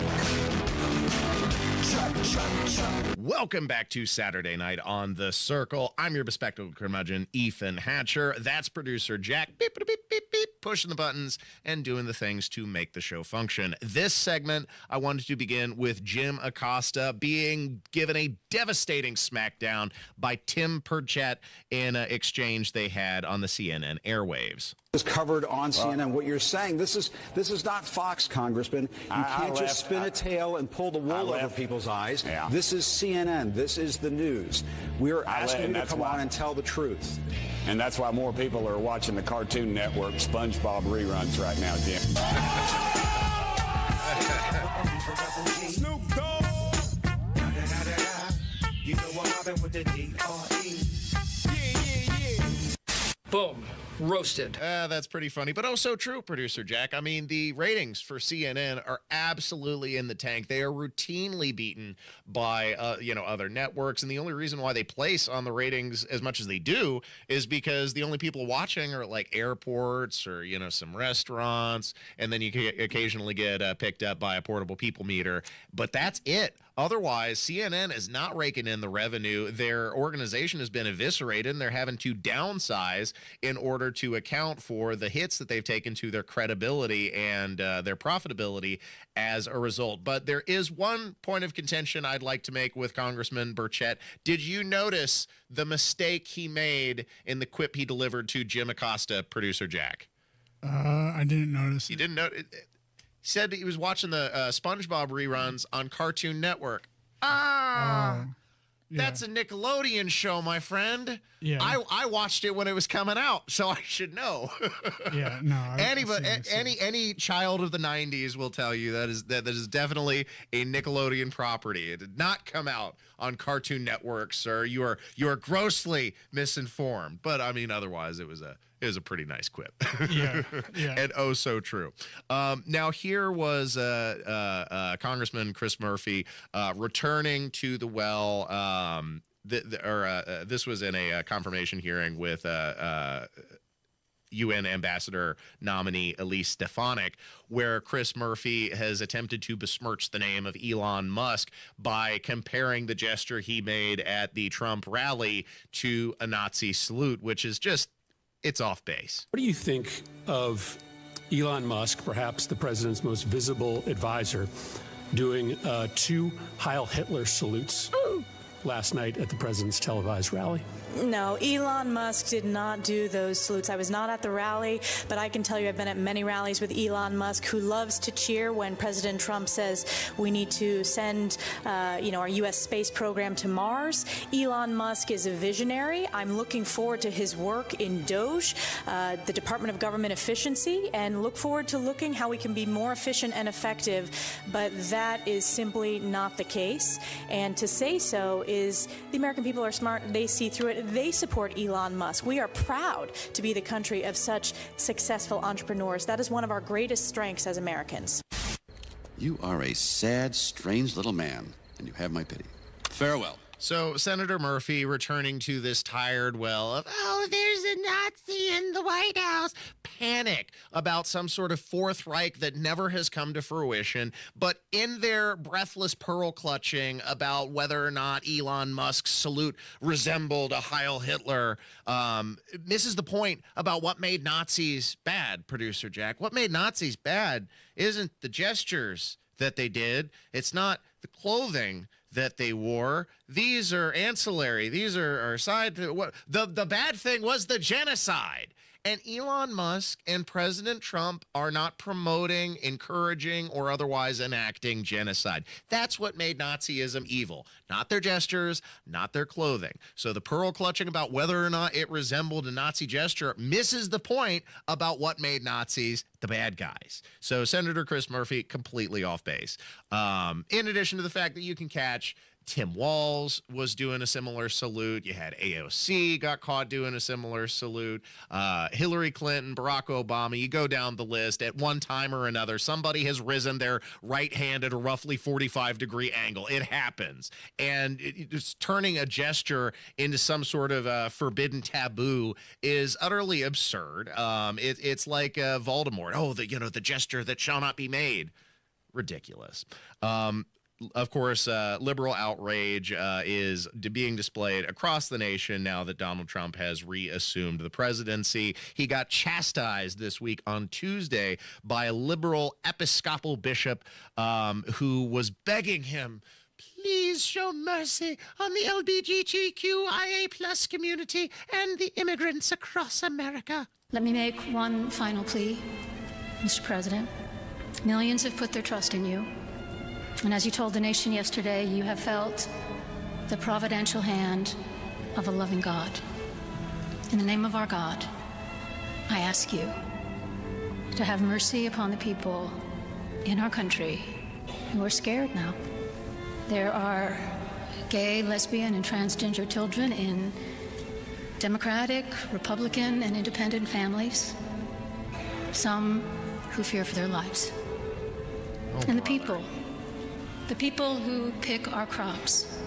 Welcome back to Saturday Night on the Circle. I'm your bespectacled curmudgeon, Ethan Hatcher. That's producer Jack, beep, beep, beep, beep, beep, pushing the buttons and doing the things to make the show function. This segment, I wanted to begin with Jim Acosta being given a devastating smackdown by Tim Burchett in an exchange they had on the CNN airwaves. Is covered on CNN. What you're saying, this is not Fox, Congressman. You can't just spin a tail and pull the wool over people's eyes. Yeah. This is CNN. This is the news. We're asking you to come on and tell the truth. And that's why more people are watching the Cartoon Network SpongeBob reruns right now, Jim. Snoop Dogg. You know what happened with the D.R.E. Boom. Roasted. That's pretty funny, but also true, producer Jack. I mean, the ratings for CNN are absolutely in the tank. They are routinely beaten by, other networks, and the only reason why they place on the ratings as much as they do is because the only people watching are like airports or, some restaurants, and then you can occasionally get picked up by a portable people meter, but that's it. Otherwise, CNN is not raking in the revenue. Their organization has been eviscerated, and they're having to downsize in order to account for the hits that they've taken to their credibility and their profitability as a result. But there is one point of contention I'd like to make with Congressman Burchett. Did you notice the mistake he made in the quip he delivered to Jim Acosta, producer Jack? I didn't notice. You didn't know? He said he was watching the SpongeBob reruns on Cartoon Network. That's a Nickelodeon show, my friend. Yeah. I watched it when it was coming out, so I should know. Yeah, no. Any child of the 90s will tell you that is definitely a Nickelodeon property. It did not come out on Cartoon Network, sir. You are grossly misinformed. But I mean, otherwise, it was a pretty nice quip. Yeah. And oh so true. Now here was Congressman Chris Murphy returning to the well. This was in a confirmation hearing with UN ambassador nominee Elise Stefanik, where Chris Murphy has attempted to besmirch the name of Elon Musk by comparing the gesture he made at the Trump rally to a Nazi salute, which is just, it's off base. What do you think of Elon Musk, perhaps the president's most visible advisor, doing 2 Heil Hitler salutes last night at the president's televised rally? No, Elon Musk did not do those salutes. I was not at the rally, but I can tell you I've been at many rallies with Elon Musk, who loves to cheer when President Trump says we need to send, our U.S. space program to Mars. Elon Musk is a visionary. I'm looking forward to his work in DOGE, the Department of Government Efficiency, and look forward to looking how we can be more efficient and effective. But that is simply not the case. And to say so is the American people are smart. They see through it. They support Elon Musk. We are proud to be the country of such successful entrepreneurs. That is one of our greatest strengths as Americans. You are a sad, strange little man, and you have my pity. Farewell. So Senator Murphy returning to this tired well of, oh, there's a Nazi in the White House. panic about some sort of Fourth Reich that never has come to fruition, but in their breathless pearl clutching about whether or not Elon Musk's salute resembled a Heil Hitler, misses the point about what made Nazis bad, producer Jack. What made Nazis bad isn't the gestures that they did. It's not the clothing that they wore. These are ancillary. These are side to what the bad thing was, the genocide. And Elon Musk and President Trump are not promoting, encouraging, or otherwise enacting genocide. That's what made Nazism evil. Not their gestures, not their clothing. So the pearl clutching about whether or not it resembled a Nazi gesture misses the point about what made Nazis the bad guys. So Senator Chris Murphy, completely off base. In addition to the fact that you can catch Tim Walz was doing a similar salute. You had AOC got caught doing a similar salute. Hillary Clinton, Barack Obama, you go down the list. At one time or another, somebody has risen their right hand at a roughly 45-degree angle. It happens. And it's turning a gesture into some sort of forbidden taboo is utterly absurd. It's like Voldemort. Oh, the gesture that shall not be made. Ridiculous. Of course, liberal outrage is being displayed across the nation now that Donald Trump has reassumed the presidency. He got chastised this week on Tuesday by a liberal Episcopal bishop who was begging him, please show mercy on the LGBTQIA plus community and the immigrants across America. Let me make one final plea, Mr. President. Millions have put their trust in you. And as you told the nation yesterday, you have felt the providential hand of a loving God. In the name of our God, I ask you to have mercy upon the people in our country who are scared now. There are gay, lesbian, and transgender children in Democratic, Republican, and independent families, some who fear for their lives. And the people who pick our crops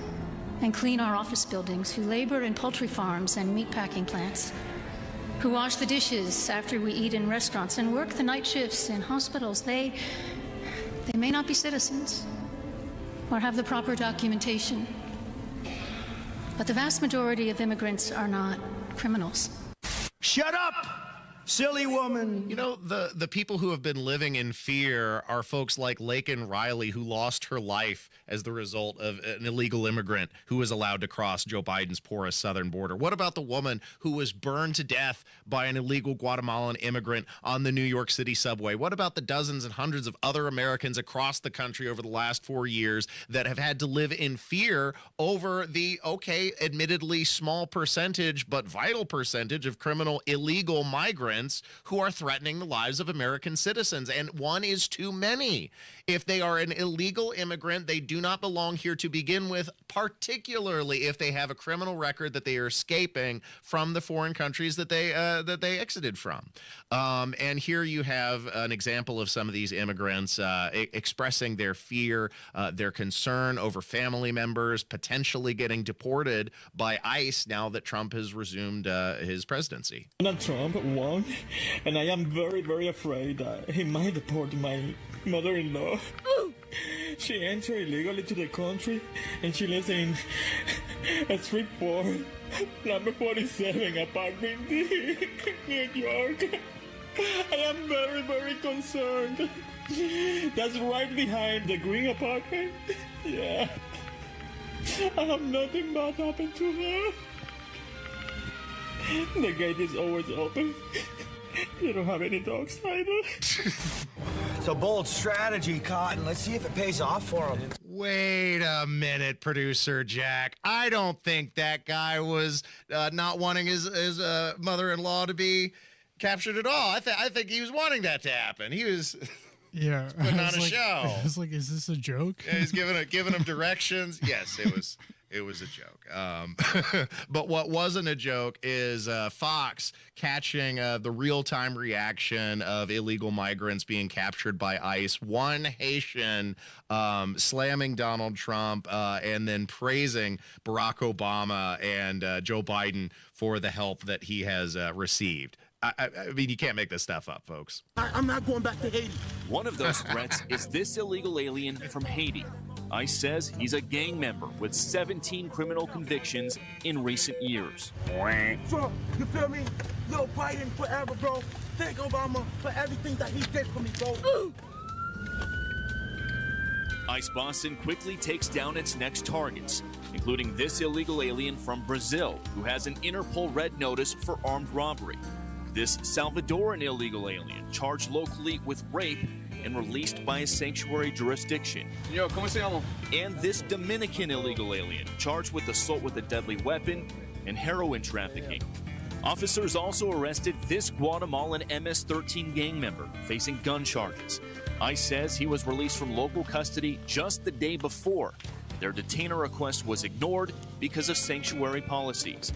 and clean our office buildings, who labor in poultry farms and meatpacking plants, who wash the dishes after we eat in restaurants and work the night shifts in hospitals, they may not be citizens or have the proper documentation, but the vast majority of immigrants are not criminals. Shut up, silly woman. You know, the people who have been living in fear are folks like Laken Riley, who lost her life as the result of an illegal immigrant who was allowed to cross Joe Biden's porous southern border. What about the woman who was burned to death by an illegal Guatemalan immigrant on the New York City subway? What about the dozens and hundreds of other Americans across the country over the last 4 years that have had to live in fear over the, admittedly small percentage, but vital percentage of criminal illegal migrants who are threatening the lives of American citizens? And one is too many. If they are an illegal immigrant, they do not belong here to begin with, particularly if they have a criminal record that they are escaping from the foreign countries that they exited from. And here you have an example of some of these immigrants expressing their fear, their concern over family members potentially getting deported by ICE now that Trump has resumed his presidency. Donald Trump won, and I am very, very afraid that he might deport my mother-in-law. She entered illegally to the country, and she lives in a Street 4, number 47, apartment D, New York. I am very, very concerned. That's right behind the green apartment. Yeah. I have nothing bad happened to her. The gate is always open. You don't have any dogs either. It's a bold strategy, Cotton. Let's see if it pays off for him. Wait a minute, producer Jack. I don't think that guy was not wanting his mother-in-law to be captured at all. I think he was wanting that to happen. He was putting on a show. I was like, is this a joke? Yeah, he's giving him directions. Yes, it was a joke. But what wasn't a joke is Fox catching the real-time reaction of illegal migrants being captured by ICE. One Haitian slamming Donald Trump and then praising Barack Obama and Joe Biden for the help that he has received. I mean, you can't make this stuff up, folks. I'm not going back to Haiti. One of those threats is this illegal alien from Haiti. ICE says he's a gang member with 17 criminal convictions in recent years. So, you feel me? Little Biden forever, bro. Thank Obama for everything that he did for me, bro. ICE Boston quickly takes down its next targets, including this illegal alien from Brazil who has an Interpol red notice for armed robbery. This Salvadoran illegal alien charged locally with rape and released by a sanctuary jurisdiction. Yo, ¿cómo se llama? And this Dominican illegal alien charged with assault with a deadly weapon and heroin trafficking. Officers also arrested this Guatemalan MS-13 gang member facing gun charges. ICE says he was released from local custody just the day before. Their detainer request was ignored because of sanctuary policies.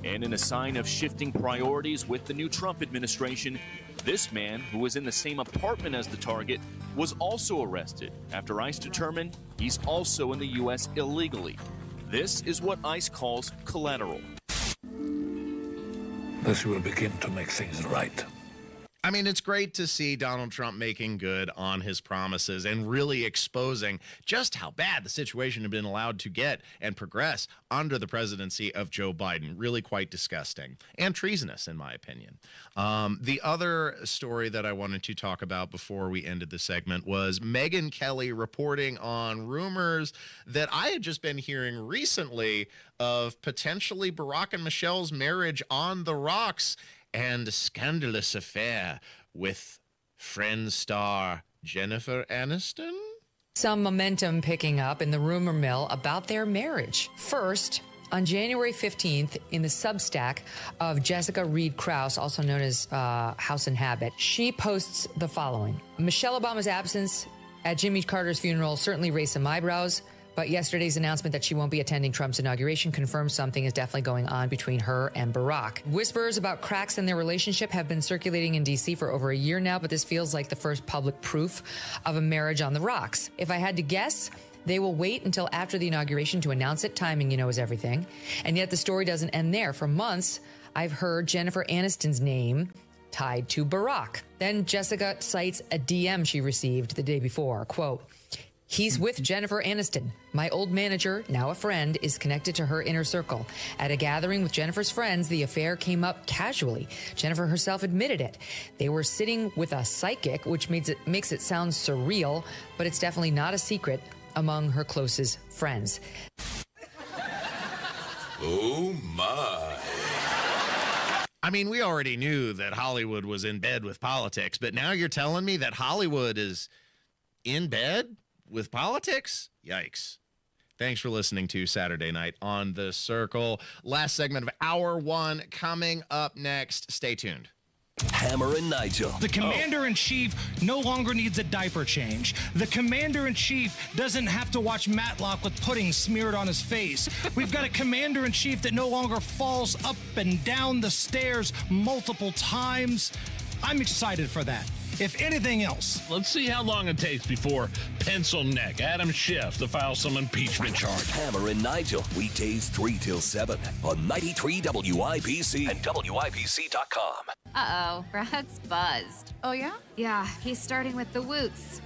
And in a sign of shifting priorities with the new Trump administration, this man, who was in the same apartment as the target, was also arrested after ICE determined he's also in the U.S. illegally. This is what ICE calls collateral. This will begin to make things right. I mean, it's great to see Donald Trump making good on his promises and really exposing just how bad the situation had been allowed to get and progress under the presidency of Joe Biden. Really quite disgusting and treasonous, in my opinion. The other story that I wanted to talk about before we ended the segment was Megyn Kelly reporting on rumors that I had just been hearing recently of potentially Barack and Michelle's marriage on the rocks and a scandalous affair with Friends star Jennifer Aniston. Some momentum picking up in the rumor mill about their marriage. First, on January 15th, in the Substack of Jessica Reed Krause, also known as House and Habit, she posts the following. Michelle Obama's absence at Jimmy Carter's funeral certainly raised some eyebrows, but yesterday's announcement that she won't be attending Trump's inauguration confirms something is definitely going on between her and Barack. Whispers about cracks in their relationship have been circulating in D.C. for over a year now, but this feels like the first public proof of a marriage on the rocks. If I had to guess, they will wait until after the inauguration to announce it. Timing, you know, is everything. And yet the story doesn't end there. For months, I've heard Jennifer Aniston's name tied to Barack. Then Jessica cites a DM she received the day before. Quote, "He's with Jennifer Aniston. My old manager, now a friend, is connected to her inner circle. At a gathering with Jennifer's friends, the affair came up casually. Jennifer herself admitted it. They were sitting with a psychic, which makes it sound surreal, but it's definitely not a secret among her closest friends." Oh, my. I mean, we already knew that Hollywood was in bed with politics, but now you're telling me that Hollywood is in bed with politics? Yikes. Thanks for listening to Saturday Night on the Circle. Last segment of Hour 1 coming up next. Stay tuned. Hammer and Nigel. The commander-in-chief no longer needs a diaper change. The commander-in-chief doesn't have to watch Matlock with pudding smeared on his face. We've got a commander-in-chief that no longer falls up and down the stairs multiple times. I'm excited for that. If anything else, let's see how long it takes before Pencil Neck Adam Schiff to file some impeachment charge. Hammer and Nigel, weekdays 3 till 7 on 93 WIBC and WIBC.com. Uh-oh, Brad's buzzed. Oh, yeah? Yeah, he's starting with the woots.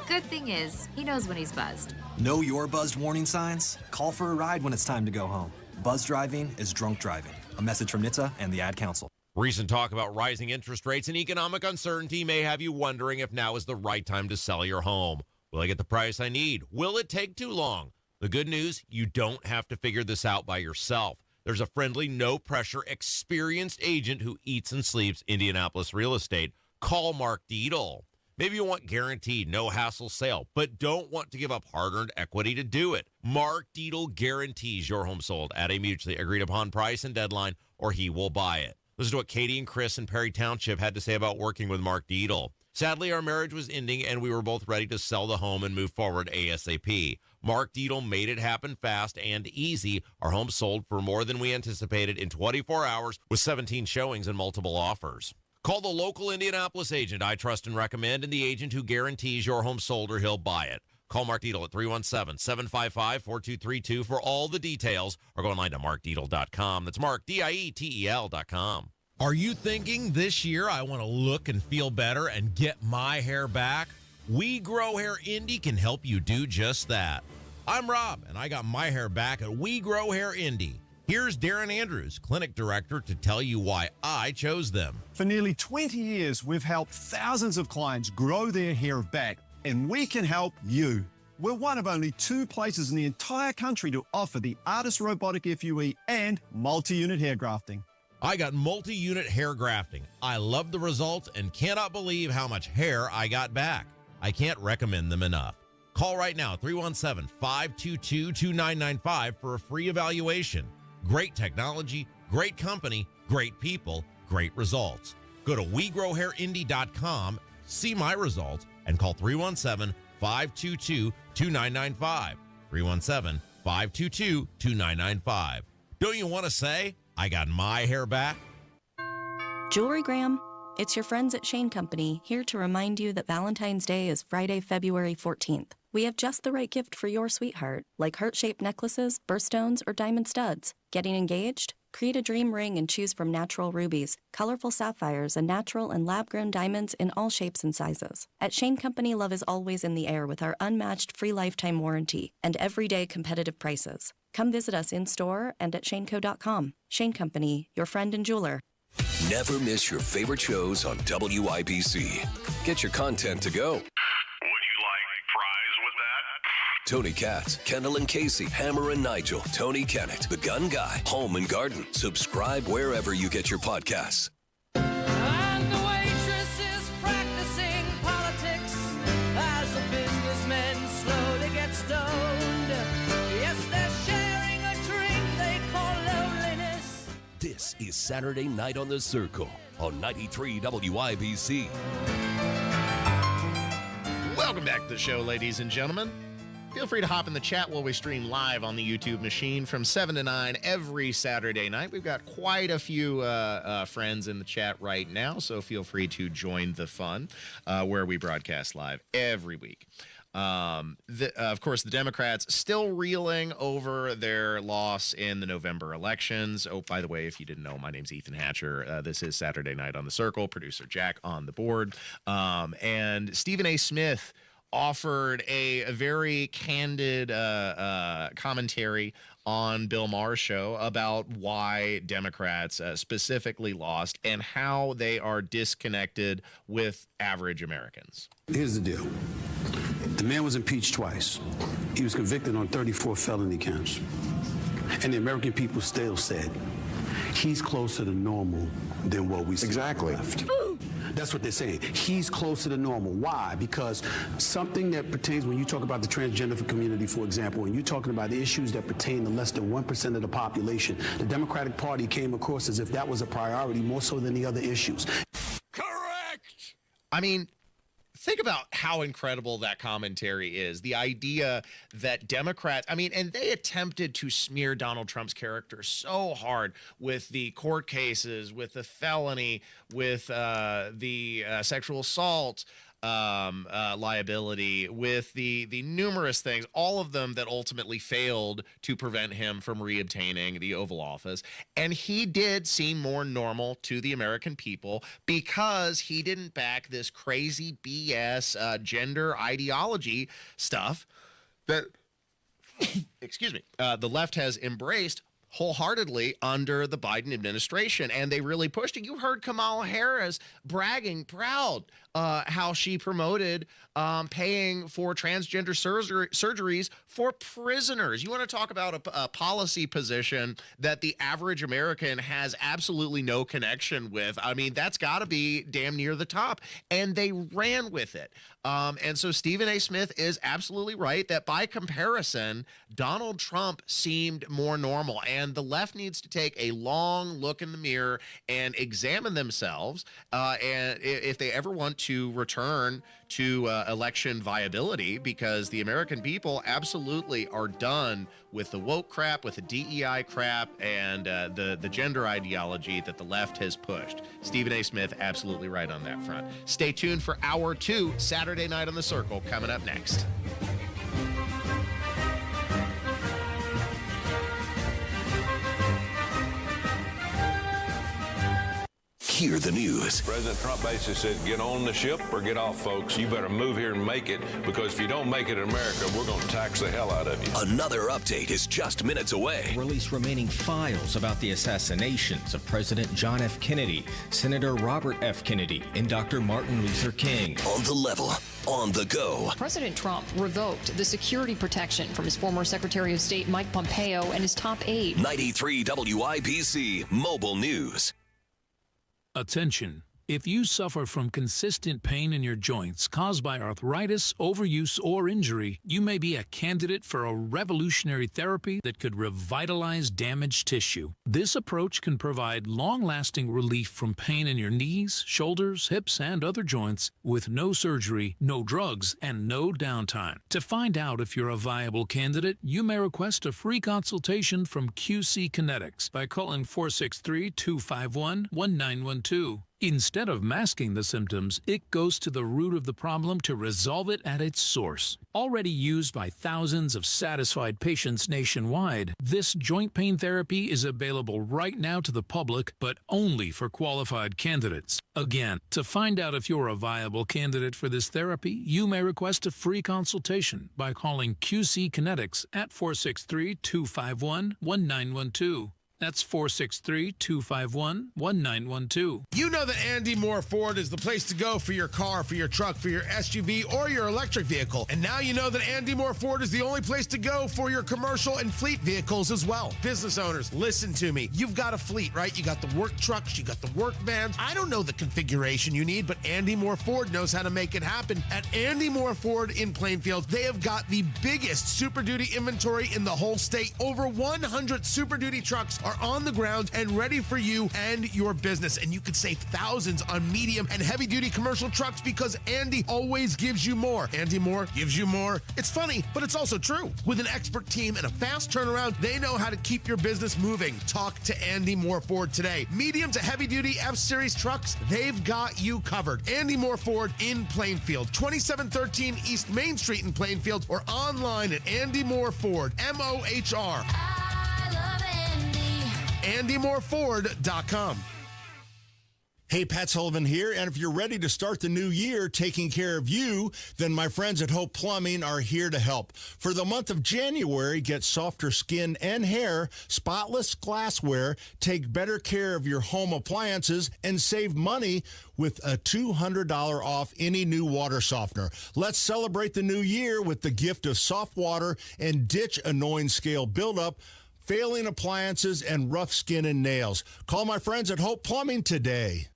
Good thing is, he knows when he's buzzed. Know your buzzed warning signs? Call for a ride when it's time to go home. Buzz driving is drunk driving. A message from NHTSA and the Ad Council. Recent talk about rising interest rates and economic uncertainty may have you wondering if now is the right time to sell your home. Will I get the price I need? Will it take too long? The good news, you don't have to figure this out by yourself. There's a friendly, no-pressure, experienced agent who eats and sleeps Indianapolis real estate. Call Mark Dietl. Maybe you want guaranteed, no-hassle sale, but don't want to give up hard-earned equity to do it. Mark Dietl guarantees your home sold at a mutually agreed-upon price and deadline, or he will buy it. Listen to what Katie and Chris in Perry Township had to say about working with Mark Dietl. Sadly, our marriage was ending, and we were both ready to sell the home and move forward ASAP. Mark Dietl made it happen fast and easy. Our home sold for more than we anticipated in 24 hours with 17 showings and multiple offers. Call the local Indianapolis agent I trust and recommend, and the agent who guarantees your home sold or he'll buy it. Call Mark Dietl at 317-755-4232 for all the details, or go online to markdietl.com. That's Mark, Dietel.com. Are you thinking this year I want to look and feel better and get my hair back? We Grow Hair Indy can help you do just that. I'm Rob, and I got my hair back at We Grow Hair Indy. Here's Darren Andrews, clinic director, to tell you why I chose them. For nearly 20 years, we've helped thousands of clients grow their hair back, and we can help you. We're one of only 2 places in the entire country to offer the Artist Robotic FUE and multi-unit hair grafting. I got multi-unit hair grafting. I love the results and cannot believe how much hair I got back. I can't recommend them enough. Call right now, 317-522-2995 for a free evaluation. Great technology, great company, great people, great results. Go to WeGrowHairIndy.com, see my results, and call 317-522-2995. 317-522-2995. Don't you want to say, I got my hair back? Jewelrygram, it's your friends at Shane Company here to remind you that Valentine's Day is Friday, February 14th. We have just the right gift for your sweetheart, like heart-shaped necklaces, birthstones, or diamond studs. Getting engaged? Create a dream ring and choose from natural rubies, colorful sapphires, and natural and lab-grown diamonds in all shapes and sizes. At Shane Company, love is always in the air with our unmatched free lifetime warranty and everyday competitive prices. Come visit us in-store and at shaneco.com. Shane Company, your friend and jeweler. Never miss your favorite shows on WIBC. Get your content to go. Tony Katz, Kendall and Casey, Hammer and Nigel, Tony Kennett, The Gun Guy, Home and Garden. Subscribe wherever you get your podcasts. And the waitress is practicing politics as the businessmen slowly get stoned. Yes, they're sharing a drink they call loneliness. This is Saturday Night on the Circle on 93 WIBC. Welcome back to the show, ladies and gentlemen. Feel free to hop in the chat while we stream live on the YouTube machine from 7 to 9 every Saturday night. We've got quite a few friends in the chat right now, so feel free to join the fun where we broadcast live every week. Of course, the Democrats still reeling over their loss in the November elections. Oh, by the way, if you didn't know, my name's Ethan Hatcher. This is Saturday Night on the Circle. Producer Jack on the board. And Stephen A. Smith offered a very candid commentary on Bill Maher's show about why Democrats specifically lost and how they are disconnected with average Americans. Here's the deal. The man was impeached twice. He was convicted on 34 felony counts. And the American people still said, he's closer to normal than what we see. Exactly. Left. That's what they're saying. He's closer to normal. Why? Because something that pertains, when you talk about the transgender community, for example, and you're talking about issues that pertain to less than 1% of the population, the Democratic Party came across as if that was a priority more so than the other issues. Correct. I mean, think about how incredible that commentary is. The idea that Democrats, and they attempted to smear Donald Trump's character so hard with the court cases, with the felony, with the sexual assault liability, with the numerous things, all of them that ultimately failed to prevent him from reobtaining the Oval Office. And he did seem more normal to the American people because he didn't back this crazy BS gender ideology stuff that, excuse me, the left has embraced wholeheartedly under the Biden administration, and they really pushed it. You heard Kamala Harris bragging proud how she promoted paying for transgender surgeries for prisoners. You want to talk about a policy position that the average American has absolutely no connection with. I mean, that's got to be damn near the top, and they ran with it. And so Stephen A. Smith is absolutely right that by comparison, Donald Trump seemed more normal, and the left needs to take a long look in the mirror and examine themselves, and if they ever want to return to election viability, because the American people absolutely are done with the woke crap, with the DEI crap, and the gender ideology that the left has pushed. Stephen A. Smith absolutely right on that front. Stay tuned for Hour 2, Saturday Night on the Circle, coming up next. hear the news. President Trump basically said, get on the ship or get off, folks. You better move here and make it, because if you don't make it in America, we're going to tax the hell out of you. Another update is just minutes away. Release remaining files about the assassinations of President John F. Kennedy, Senator Robert F. Kennedy, and Dr. Martin Luther King. On the level, on the go. President Trump revoked the security protection from his former Secretary of State Mike Pompeo and his top aide. 93 WIBC Mobile News. Attention. If you suffer from consistent pain in your joints caused by arthritis, overuse, or injury, you may be a candidate for a revolutionary therapy that could revitalize damaged tissue. This approach can provide long-lasting relief from pain in your knees, shoulders, hips, and other joints with no surgery, no drugs, and no downtime. To find out if you're a viable candidate, you may request a free consultation from QC Kinetics by calling 463-251-1912. Instead of masking the symptoms, it goes to the root of the problem to resolve it at its source. Already used by thousands of satisfied patients nationwide, this joint pain therapy is available right now to the public, but only for qualified candidates. Again, to find out if you're a viable candidate for this therapy, you may request a free consultation by calling QC Kinetics at 463-251-1912. That's 463-251-1912. You know that Andy Moore Ford is the place to go for your car, for your truck, for your SUV, or your electric vehicle. And now you know that Andy Moore Ford is the only place to go for your commercial and fleet vehicles as well. Business owners, listen to me. You've got a fleet, right? You got the work trucks, you got the work vans. I don't know the configuration you need, but Andy Moore Ford knows how to make it happen. At Andy Moore Ford in Plainfield, they have got the biggest Super Duty inventory in the whole state. Over 100 Super Duty trucks are on the ground and ready for you and your business. And you could save thousands on medium and heavy duty commercial trucks because Andy always gives you more. Andy Moore gives you more. It's funny, but it's also true. With an expert team and a fast turnaround, they know how to keep your business moving. Talk to Andy Moore Ford today. Medium to heavy duty F-Series trucks, they've got you covered. Andy Moore Ford in Plainfield, 2713 East Main Street in Plainfield, or online at Andy Moore Ford, M-O-H-R. AndyMooreFord.com. Hey, Pat Sullivan here, and if you're ready to start the new year taking care of you, then my friends at Hope Plumbing are here to help. For the month of January, get softer skin and hair, spotless glassware, take better care of your home appliances, and save money with a $200 off any new water softener. Let's celebrate the new year with the gift of soft water and ditch annoying scale buildup, failing appliances, and rough skin and nails. Call my friends at Hope Plumbing today.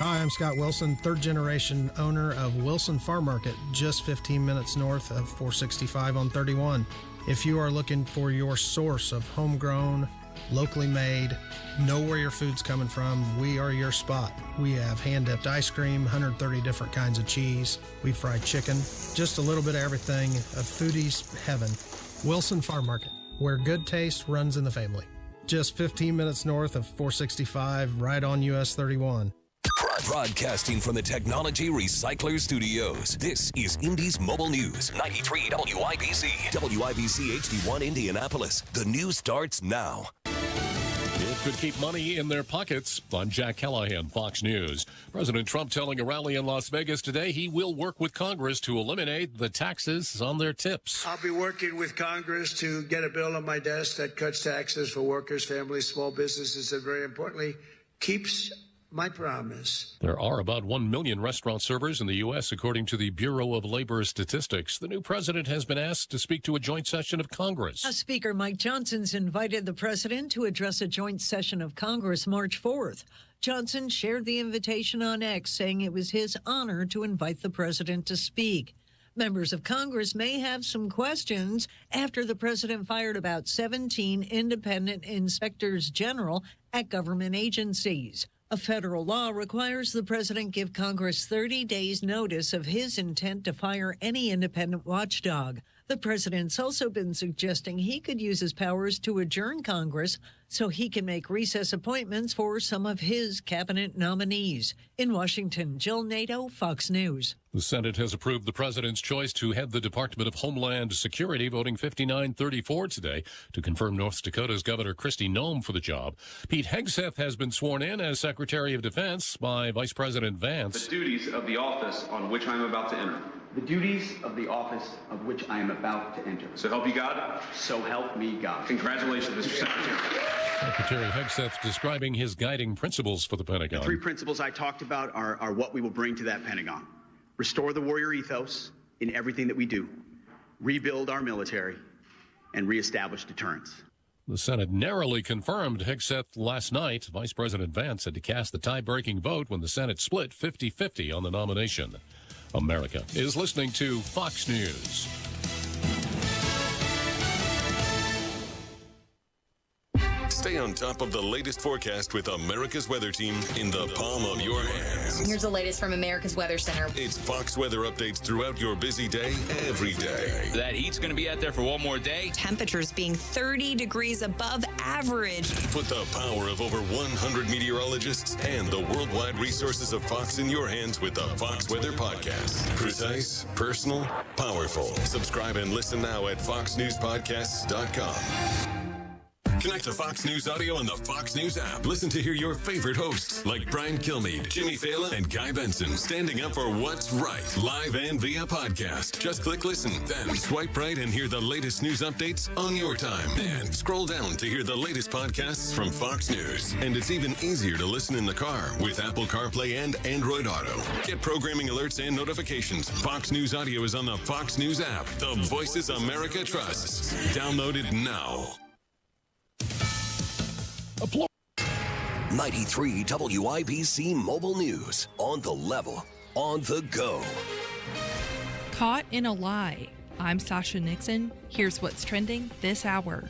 Hi, I'm Scott Wilson, third generation owner of Wilson Farm Market, just 15 minutes north of 465 on 31. If you are looking for your source of homegrown, locally made, know where your food's coming from, we are your spot. We have hand-dipped ice cream, 130 different kinds of cheese. We fry chicken, just a little bit of everything, a foodie's heaven. Wilson Farm Market, where good taste runs in the family. Just 15 minutes north of 465, right on US 31. Broadcasting from the Technology Recycler Studios, this is Indy's Mobile News, 93 WIBC, WIBC HD1 Indianapolis. The news starts now. It could keep money in their pockets. I'm Jack Callahan, Fox News. President Trump telling a rally in Las Vegas today he will work with Congress to eliminate the taxes on their tips. I'll be working with Congress to get a bill on my desk that cuts taxes for workers, families, small businesses, and very importantly, keeps my promise. There are about 1 million restaurant servers in the U.S., according to the Bureau of Labor Statistics. The new president has been asked to speak to a joint session of Congress. Speaker Mike Johnson's invited the president to address a joint session of Congress March 4th. Johnson shared the invitation on X, saying it was his honor to invite the president to speak. Members of Congress may have some questions after the president fired about 17 independent inspectors general at government agencies. A federal law requires the president give Congress 30 days notice of his intent to fire any independent watchdog. The president's also been suggesting he could use his powers to adjourn Congress so he can make recess appointments for some of his cabinet nominees. In Washington, Jill Nato, Fox News. The Senate has approved the president's choice to head the Department of Homeland Security, voting 59-34 today to confirm North Dakota's Governor Kristi Noem for the job. Pete Hegseth has been sworn in as Secretary of Defense by Vice President Vance. The duties of the office on which I am about to enter. The duties of the office of which I am about to enter. So help you God? So help me God. Congratulations, Mr. Secretary. Secretary Hegseth describing his guiding principles for the Pentagon. The three principles I talked about are what we will bring to that Pentagon. Restore the warrior ethos in everything that we do. Rebuild our military and reestablish deterrence. The Senate narrowly confirmed Hegseth last night. Vice President Vance had to cast the tie-breaking vote when the Senate split 50-50 on the nomination. America is listening to Fox News. Stay on top of the latest forecast with America's Weather Team in the palm of your hands. Here's the latest from America's Weather Center. It's Fox weather updates throughout your busy day, every day. That heat's going to be out there for one more day. Temperatures being 30 degrees above average. Put the power of over 100 meteorologists and the worldwide resources of Fox in your hands with the Fox Weather Podcast. Precise, personal, powerful. Subscribe and listen now at foxnewspodcasts.com. Connect to Fox News Audio on the Fox News app. Listen to hear your favorite hosts like Brian Kilmeade, Jimmy Fallon, and Guy Benson standing up for what's right, live and via podcast. Just click listen, then swipe right and hear the latest news updates on your time. And scroll down to hear the latest podcasts from Fox News. And it's even easier to listen in the car with Apple CarPlay and Android Auto. Get programming alerts and notifications. Fox News Audio is on the Fox News app. The voices America trusts. Download it now. 93 WIBC Mobile News. On the level, on the go. Caught in a lie. I'm Sasha Nixon. Here's what's trending this hour.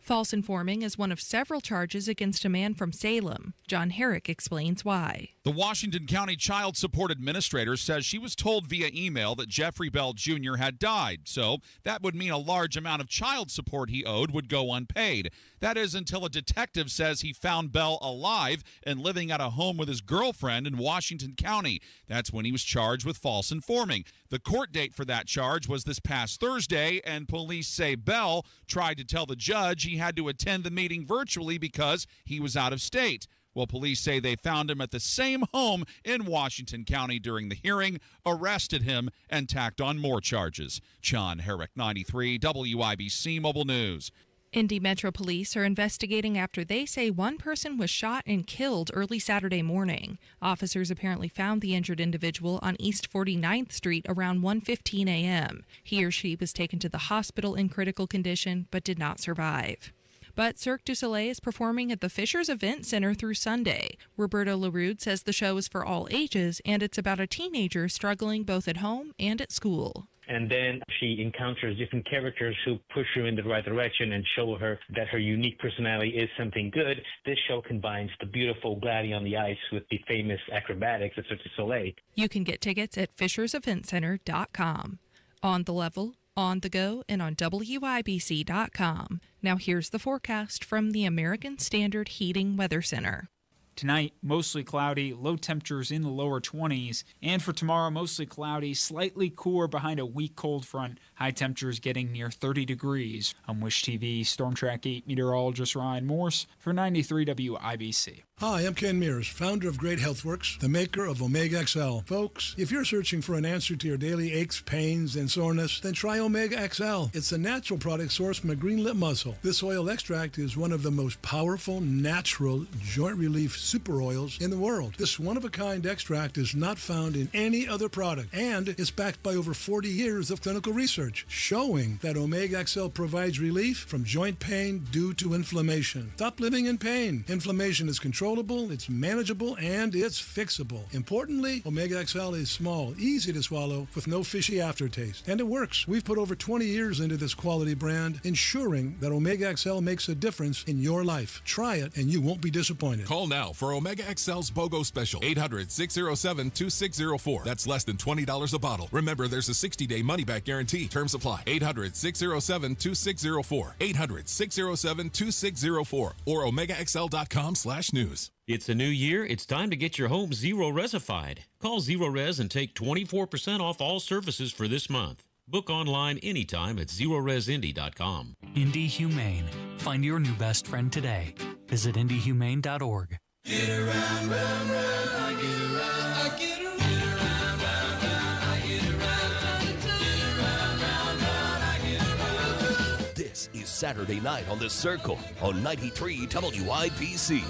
False informing is one of several charges against a man from Salem. John Herrick explains why. The Washington County Child Support Administrator says she was told via email that Jeffrey Bell Jr. had died, so that would mean a large amount of child support he owed would go unpaid. That is until a detective says he found Bell alive and living at a home with his girlfriend in Washington County. That's when he was charged with false informing. The court date for that charge was this past Thursday, and police say Bell tried to tell the judge he had to attend the meeting virtually because he was out of state. Well, police say they found him at the same home in Washington County during the hearing, arrested him, and tacked on more charges. John Herrick, 93 WIBC Mobile News. Indy Metro Police are investigating after they say one person was shot and killed early Saturday morning. Officers apparently found the injured individual on East 49th Street around 1:15 a.m. He or she was taken to the hospital in critical condition but did not survive. But Cirque du Soleil is performing at the Fishers Event Center through Sunday. Roberto LaRude says the show is for all ages, and it's about a teenager struggling both at home and at school. And then she encounters different characters who push her in the right direction and show her that her unique personality is something good. This show combines the beautiful Gliding on the Ice with the famous acrobatics of Cirque du Soleil. You can get tickets at fisherseventcenter.com. On the level, on the go, and on WIBC.com. Now here's the forecast from the American Standard Heating Weather Center. Tonight, mostly cloudy, low temperatures in the lower 20s. And for tomorrow, mostly cloudy, slightly cooler behind a weak cold front. High temperatures getting near 30 degrees. I'm Wish TV Storm Track 8 meteorologist Ryan Morse for 93 WIBC. Hi, I'm Ken Mears, founder of Great Healthworks, the maker of Omega XL. Folks, if you're searching for an answer to your daily aches, pains, and soreness, then try Omega XL. It's a natural product sourced from a green lip mussel. This oil extract is one of the most powerful, natural joint relief super oils in the world. This one-of-a-kind extract is not found in any other product, and it's backed by over 40 years of clinical research, showing that Omega XL provides relief from joint pain due to inflammation. Stop living in pain. Inflammation is controllable, it's manageable, and it's fixable. Importantly, Omega XL is small, easy to swallow, with no fishy aftertaste. And it works. We've put over 20 years into this quality brand, ensuring that Omega XL makes a difference in your life. Try it, and you won't be disappointed. Call now now for Omega XL's BOGO special. 800-607-2604. That's less than $20 a bottle. Remember, there's a 60-day money-back guarantee. Terms apply. 800-607-2604. 800-607-2604 or OmegaXL.com/news. It's a new year. It's time to get your home Zero-Resified. Call Zero-Res and take 24% off all services for this month. Book online anytime at ZeroResIndy.com. Indy Humane. Find your new best friend today. Visit IndyHumane.org. Get around, round, round, I get around, I get around, get around, round, round, I get around, get around, round, round, I get around. This is Saturday night on The Circle on 93 WIBC.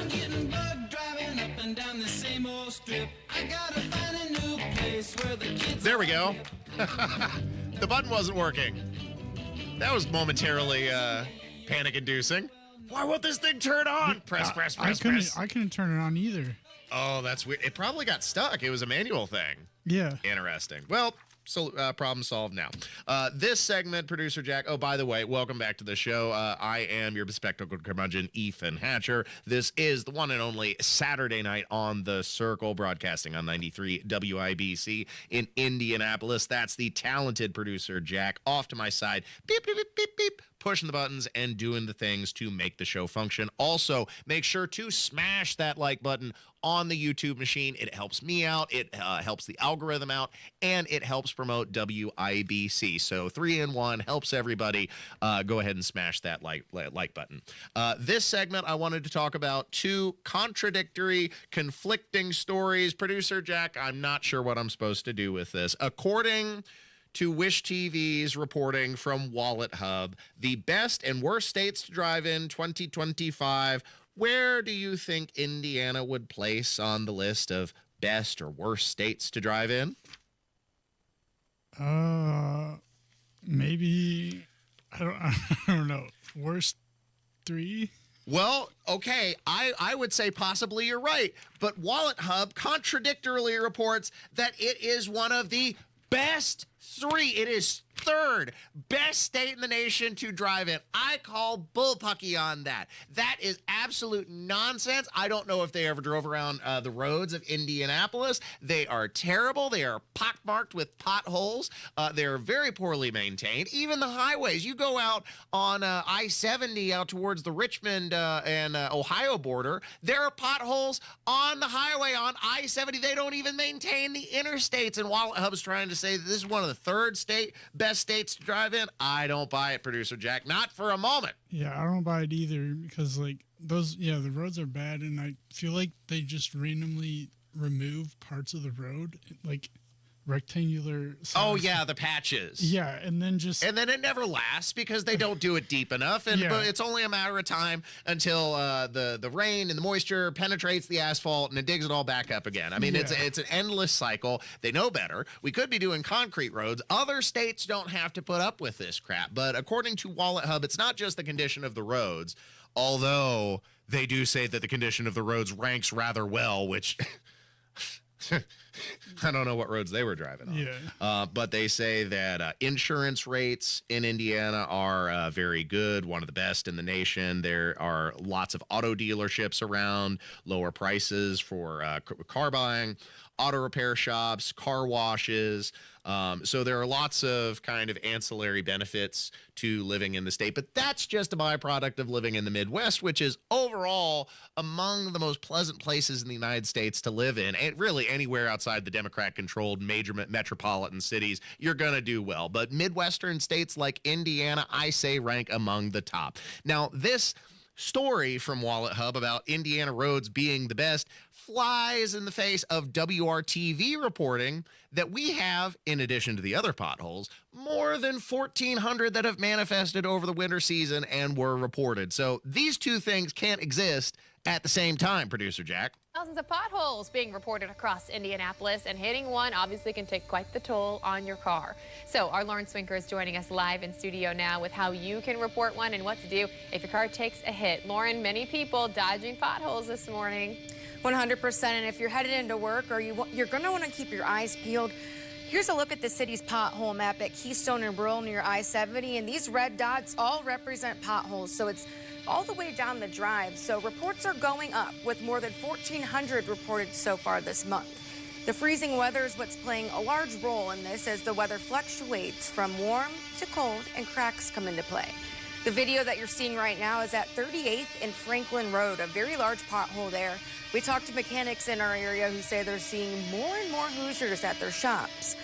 I'm getting bug driving up and down the same old strip. I gotta find a new place where the kids. There we go. The button wasn't working. That was momentarily panic-inducing. Why won't this thing turn on? Press. I couldn't turn it on either. Oh, that's weird. It probably got stuck. It was a manual thing. Yeah. Interesting. Well, so problem solved now. This segment, Producer Jack. Oh, by the way, welcome back to the show. I am your bespectacled curmudgeon, Ethan Hatcher. This is the one and only Saturday night on The Circle, broadcasting on 93 WIBC in Indianapolis. That's the talented Producer Jack. Off to my side. Beep, beep, beep, beep, beep. Pushing the buttons and doing the things to make the show function. Also, make sure to smash that like button on the YouTube machine. It helps me out, it helps the algorithm out, and it helps promote WIBC. So 3-in-1 helps everybody. Go ahead and smash that like button. This segment, I wanted to talk about two contradictory, conflicting stories. Producer Jack, I'm not sure what I'm supposed to do with this. According to Wish TV's reporting from Wallet Hub, the best and worst states to drive in 2025. Where do you think Indiana would place on the list of best or worst states to drive in? Maybe I don't know. Worst 3? Well, okay, I would say possibly you're right, but Wallet Hub contradictorily reports that it is one of the best 3. It is third best state in the nation to drive in. I call bullpucky on that. That is absolute nonsense. I don't know if they ever drove around the roads of Indianapolis. They are terrible. They are pockmarked with potholes. They're very poorly maintained. Even the highways. You go out on I-70 out towards the Richmond and Ohio border, there are potholes on the highway on I-70. They don't even maintain the interstates. And Wallet Hub is trying to say that this is one of the third best states to drive in. I don't buy it, Producer Jack. Not for a moment. Yeah, I don't buy it either because the roads are bad, and I feel like they just randomly remove parts of the road, like rectangular size. Oh yeah, the patches. Yeah, and then it never lasts because they don't do it deep enough, but it's only a matter of time until the rain and the moisture penetrates the asphalt and it digs it all back up again. I mean, it's an endless cycle. They know better. We could be doing concrete roads. Other states don't have to put up with this crap. But according to Wallet Hub, it's not just the condition of the roads, although they do say that the condition of the roads ranks rather well, which I don't know what roads they were driving on. Yeah. But they say that insurance rates in Indiana are very good, one of the best in the nation. There are lots of auto dealerships around, lower prices for car buying, auto repair shops, car washes. So there are lots of kind of ancillary benefits to living in the state, but that's just a byproduct of living in the Midwest, which is overall among the most pleasant places in the United States to live in. And really anywhere outside the Democrat-controlled major metropolitan cities, you're going to do well. But Midwestern states like Indiana, I say, rank among the top. Now, this story from Wallet Hub about Indiana roads being the best flies in the face of WRTV reporting that we have, in addition to the other potholes, more than 1,400 that have manifested over the winter season and were reported. So these two things can't exist at the same time, Producer Jack. Thousands of potholes being reported across Indianapolis, and hitting one obviously can take quite the toll on your car. So our Lauren Swinker is joining us live in studio now with how you can report one and what to do if your car takes a hit. Lauren, many people dodging potholes this morning. 100%, and if you're headed into work or you're going to want to keep your eyes peeled, Here's a look at the city's pothole map at Keystone and Brill near I-70, and these red dots all represent potholes, so it's all the way down the drive. So reports are going up, with more than 1,400 reported so far this month. The freezing weather is what's playing a large role in this, as the weather fluctuates from warm to cold and cracks come into play. The video that you're seeing right now is at 38th and Franklin Road, a very large pothole there. We talked to mechanics in our area who say they're seeing more and more Hoosiers at their shops.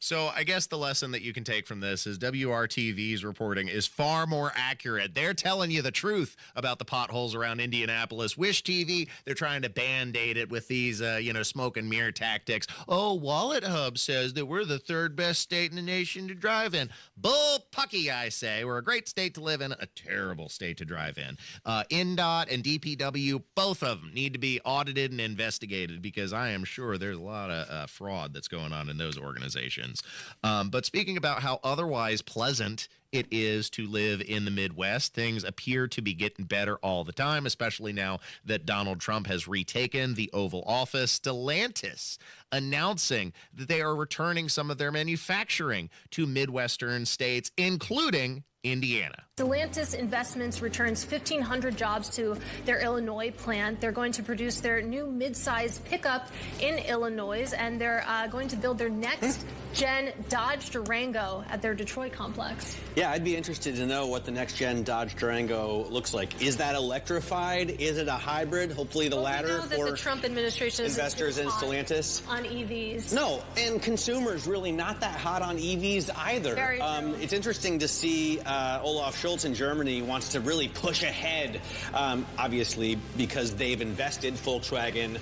So I guess the lesson that you can take from this is WRTV's reporting is far more accurate. They're telling you the truth about the potholes around Indianapolis. Wish TV, they're trying to Band-Aid it with these, smoke and mirror tactics. Oh, Wallet Hub says that we're the third best state in the nation to drive in. Bull pucky, I say. We're a great state to live in, a terrible state to drive in. NDOT and DPW, both of them need to be audited and investigated, because I am sure there's a lot of fraud that's going on in those organizations. But speaking about how otherwise pleasant it is to live in the Midwest, things appear to be getting better all the time, especially now that Donald Trump has retaken the Oval Office. Stellantis announcing that they are returning some of their manufacturing to Midwestern states, including Indiana. Stellantis Investments returns 1,500 jobs to their Illinois plant. They're going to produce their new midsize pickup in Illinois, and they're going to build their next gen Dodge Durango at their Detroit complex. Yeah, I'd be interested to know what the next gen Dodge Durango looks like. Is that electrified? Is it a hybrid? Hopefully the latter we know that for the Trump administration is investors in Stellantis. On EVs. No, and consumers really not that hot on EVs either. Very true. It's interesting to see Olaf Scholz in Germany wants to really push ahead, obviously because they've invested, Volkswagen,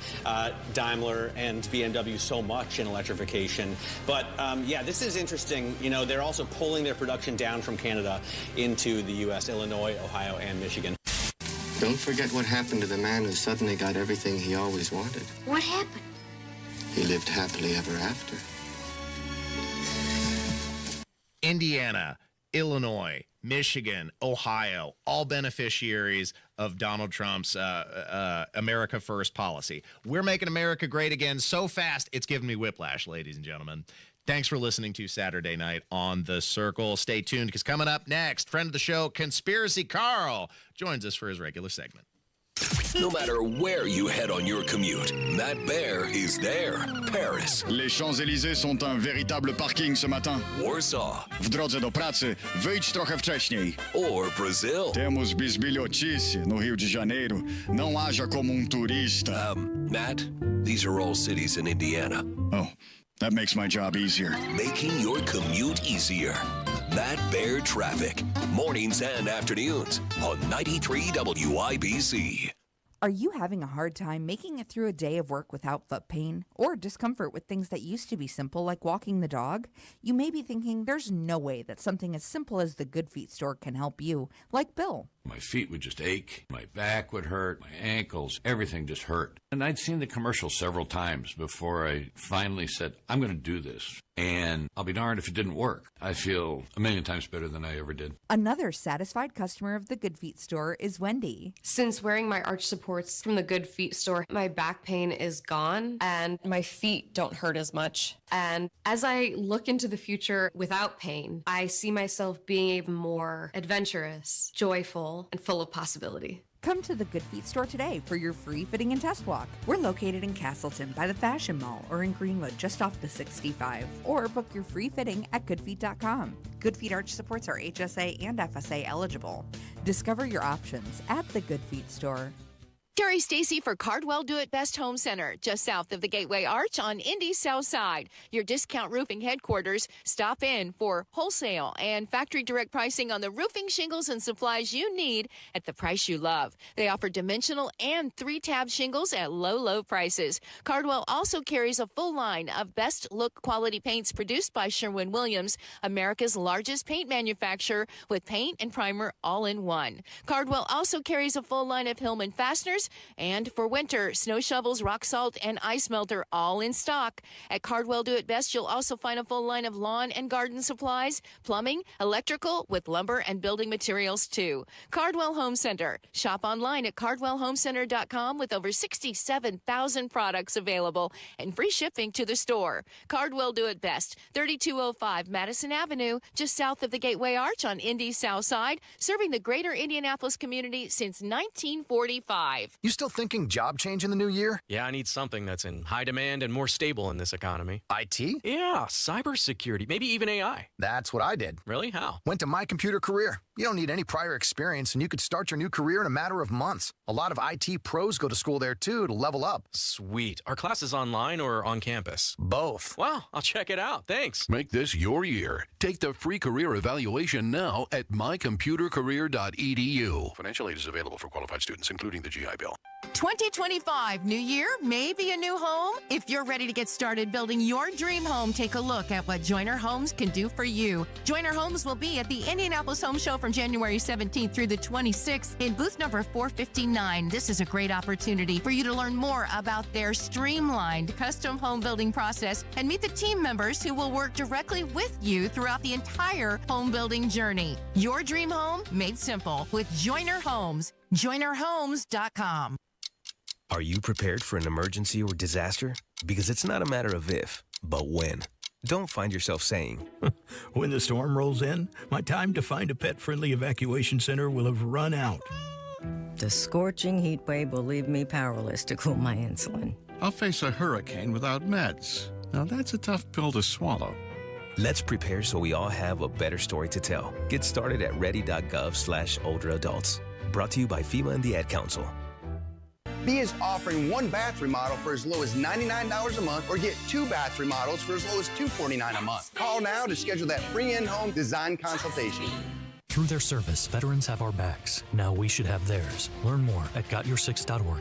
Daimler, and BMW, so much in electrification. But yeah, this is interesting. You know, they're also pulling their production down from Canada into the U.S., Illinois, Ohio, and Michigan. Don't forget what happened to the man who suddenly got everything he always wanted. What happened? He lived happily ever after. Indiana, Illinois, Michigan, Ohio, all beneficiaries of Donald Trump's America First policy. We're making America great again so fast, it's giving me whiplash, ladies and gentlemen. Thanks for listening to Saturday Night on The Circle. Stay tuned, because coming up next, friend of the show, Conspiracy Carl, joins us for his regular segment. No matter where you head on your commute, Matt Bear is there. Paris. Les Champs-Élysées sont un véritable parking ce matin. Warsaw. W drodze do pracy, wyjdź trochę wcześniej. Or Brazil. Temos bisbilhotice no Rio de Janeiro. Não haja como turista. Matt, these are all cities in Indiana. Oh, that makes my job easier. Making your commute easier. Matt Bear Traffic. Mornings and afternoons on 93 WIBC. Are you having a hard time making it through a day of work without foot pain or discomfort with things that used to be simple, like walking the dog? You may be thinking there's no way that something as simple as the Good Feet store can help you, like Bill. My feet would just ache, my back would hurt, my ankles, everything just hurt. And I'd seen the commercial several times before I finally said, I'm going to do this. And I'll be darned if it didn't work. I feel a million times better than I ever did. Another satisfied customer of the Good Feet store is Wendy. Since wearing my arch supports from the Good Feet store, my back pain is gone and my feet don't hurt as much. And as I look into the future without pain, I see myself being even more adventurous, joyful, and full of possibility. Come to the Good Feet store today for your free fitting and test walk. We're located in Castleton by the Fashion Mall or in Greenwood just off the 65. Or book your free fitting at goodfeet.com. Good Feet arch supports are HSA and FSA eligible. Discover your options at the Good Feet store. Terry Stacy for Cardwell Do It Best Home Center, just south of the Gateway Arch on Indy's South Side. Your discount roofing headquarters. Stop in for wholesale and factory direct pricing on the roofing shingles and supplies you need at the price you love. They offer dimensional and 3-tab shingles at low, low prices. Cardwell also carries a full line of best look quality paints produced by Sherwin-Williams, America's largest paint manufacturer, with paint and primer all in one. Cardwell also carries a full line of Hillman fasteners stores. And for winter, snow shovels, rock salt, and ice melter all in stock. At Cardwell Do It Best, you'll also find a full line of lawn and garden supplies, plumbing, electrical, with lumber and building materials too. Cardwell Home Center. Shop online at cardwellhomecenter.com with over 67,000 products available and free shipping to the store. Cardwell Do It Best, 3205 Madison Avenue, just south of the Gateway Arch on Indy's South Side, serving the greater Indianapolis community since 1945. You still thinking job change in the new year? Yeah, I need something that's in high demand and more stable in this economy. IT? Yeah, cybersecurity, maybe even AI. That's what I did. Really? How? Went to My Computer Career. You don't need any prior experience, and you could start your new career in a matter of months. A lot of IT pros go to school there, too, to level up. Sweet. Are classes online or on campus? Both. Wow, I'll check it out. Thanks. Make this your year. Take the free career evaluation now at mycomputercareer.edu. Financial aid is available for qualified students, including the GI Bill. 2025, new year, maybe a new home? If you're ready to get started building your dream home, take a look at what Joyner Homes can do for you. Joyner Homes will be at the Indianapolis Home Show from January 17th through the 26th in booth number 459. This is a great opportunity for you to learn more about their streamlined custom home building process and meet the team members who will work directly with you throughout the entire home building journey. Your dream home made simple with Joyner Homes. JoynerHomes.com. Are you prepared for an emergency or disaster? Because it's not a matter of if, but when. Don't find yourself saying, when the storm rolls in, my time to find a pet-friendly evacuation center will have run out. The scorching heat wave will leave me powerless to cool my insulin. I'll face a hurricane without meds. Now that's a tough pill to swallow. Let's prepare so we all have a better story to tell. Get started at ready.gov/older adults. Brought to you by FEMA and the Ad Council. B is offering one bath remodel for as low as $99 a month or get 2 bath remodels for as low as $249 a month. Call now to schedule that free in-home design consultation. Through their service, veterans have our backs. Now we should have theirs. Learn more at GotYour6.org.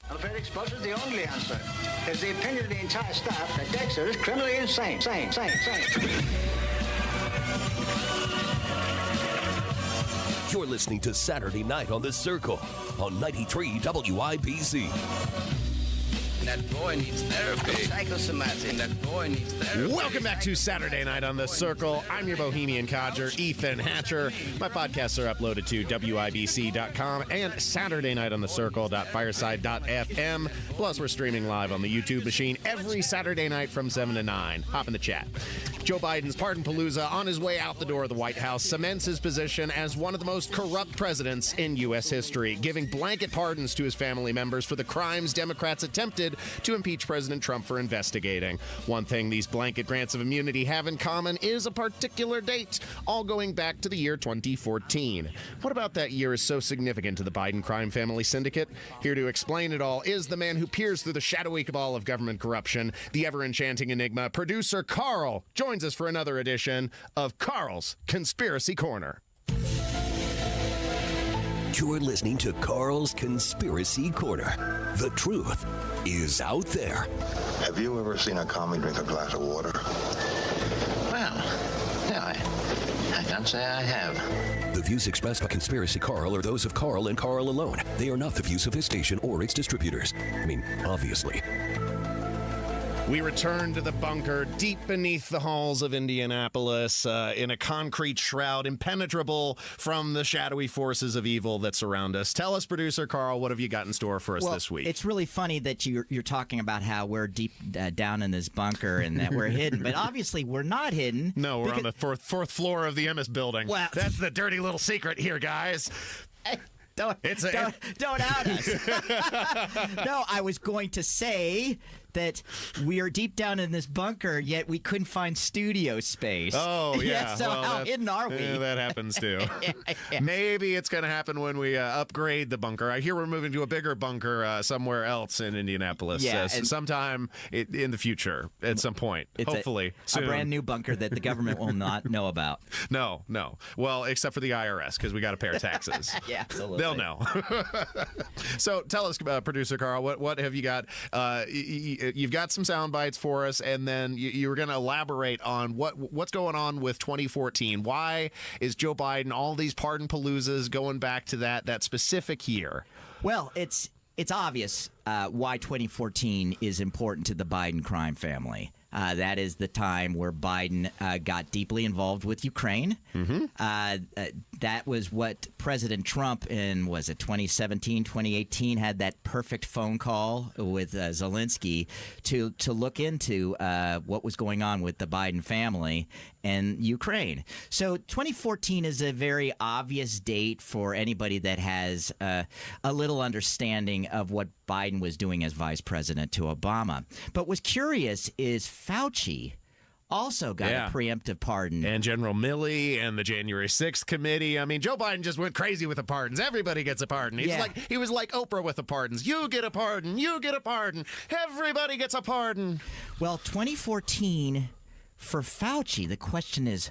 I'm afraid explosive is the only answer. It's the opinion of the entire staff that Dexter is criminally insane. Sane. You're listening to Saturday Night on The Circle on 93 WIBC. That boy needs therapy. Psychosomatic. That boy needs therapy. Welcome back to Saturday Night on The Circle. I'm your Bohemian Codger, Ethan Hatcher. My podcasts are uploaded to WIBC.com and SaturdayNightOnTheCircle.fireside.fm. Plus, we're streaming live on the YouTube machine every Saturday night from 7 to 9. Hop in the chat. Joe Biden's pardon-palooza on his way out the door of the White House cements his position as one of the most corrupt presidents in U.S. history, giving blanket pardons to his family members for the crimes Democrats attempted to impeach President Trump for investigating. One thing these blanket grants of immunity have in common is a particular date, all going back to the year 2014. What about that year is so significant to the Biden crime family syndicate? Here to explain it all is the man who peers through the shadowy cabal of government corruption, the ever-enchanting enigma, producer Carl, joins us for another edition of Carl's Conspiracy Corner. You're listening to Carl's Conspiracy Corner. The truth is out there. Have you ever seen a commie drink a glass of water? Well, yeah, I can't say I have. The views expressed by Conspiracy Carl are those of Carl and Carl alone. They are not the views of his station or its distributors. I mean, obviously. We return to the bunker deep beneath the halls of Indianapolis in a concrete shroud, impenetrable from the shadowy forces of evil that surround us. Tell us, producer Carl, what have you got in store for us this week? It's really funny that you're talking about how we're deep down in this bunker and that we're hidden, but obviously we're not hidden. No, we're on the fourth floor of the Emmis building. Well, that's the dirty little secret here, guys. Don't out us. No, I was going to say that we are deep down in this bunker, yet we couldn't find studio space. Oh, yeah. So how hidden are we? Yeah, that happens, too. Yeah. Maybe it's going to happen when we upgrade the bunker. I hear we're moving to a bigger bunker somewhere else in Indianapolis. Yeah, sometime in the future, at some point, hopefully soon. A brand new bunker that the government will not know about. No. Well, except for the IRS, because we got to pay our taxes. Yeah, absolutely. They'll know. So tell us, producer Carl, what have you got? You've got some sound bites for us, and then you were going to elaborate on what's going on with 2014. Why is Joe Biden all these pardon paloozas going back to that specific year? Well, it's it's obvious why 2014 is important to the Biden crime family. That is the time where Biden got deeply involved with Ukraine. That was what President Trump in, was it 2017, 2018, had that perfect phone call with Zelensky to look into what was going on with the Biden family and Ukraine. So 2014 is a very obvious date for anybody that has a little understanding of what Biden was doing as vice president to Obama. But what's curious is Fauci also got a preemptive pardon. And General Milley and the January 6th committee. I mean, Joe Biden just went crazy with the pardons. Everybody gets a pardon. He was like Oprah with the pardons. You get a pardon. You get a pardon. Everybody gets a pardon. Well, 2014 for Fauci, the question is,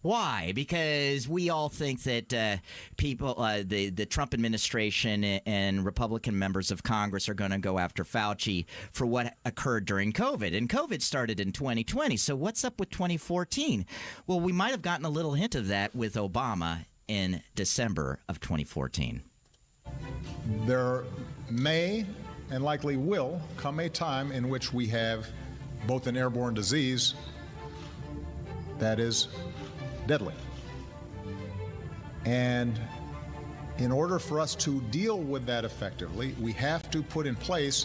why? Because we all think that the Trump administration and Republican members of Congress are going to go after Fauci for what occurred during COVID. And COVID started in 2020. So what's up with 2014? Well, we might have gotten a little hint of that with Obama in December of 2014. There may and likely will come a time in which we have both an airborne disease that is deadly. And in order for us to deal with that effectively, we have to put in place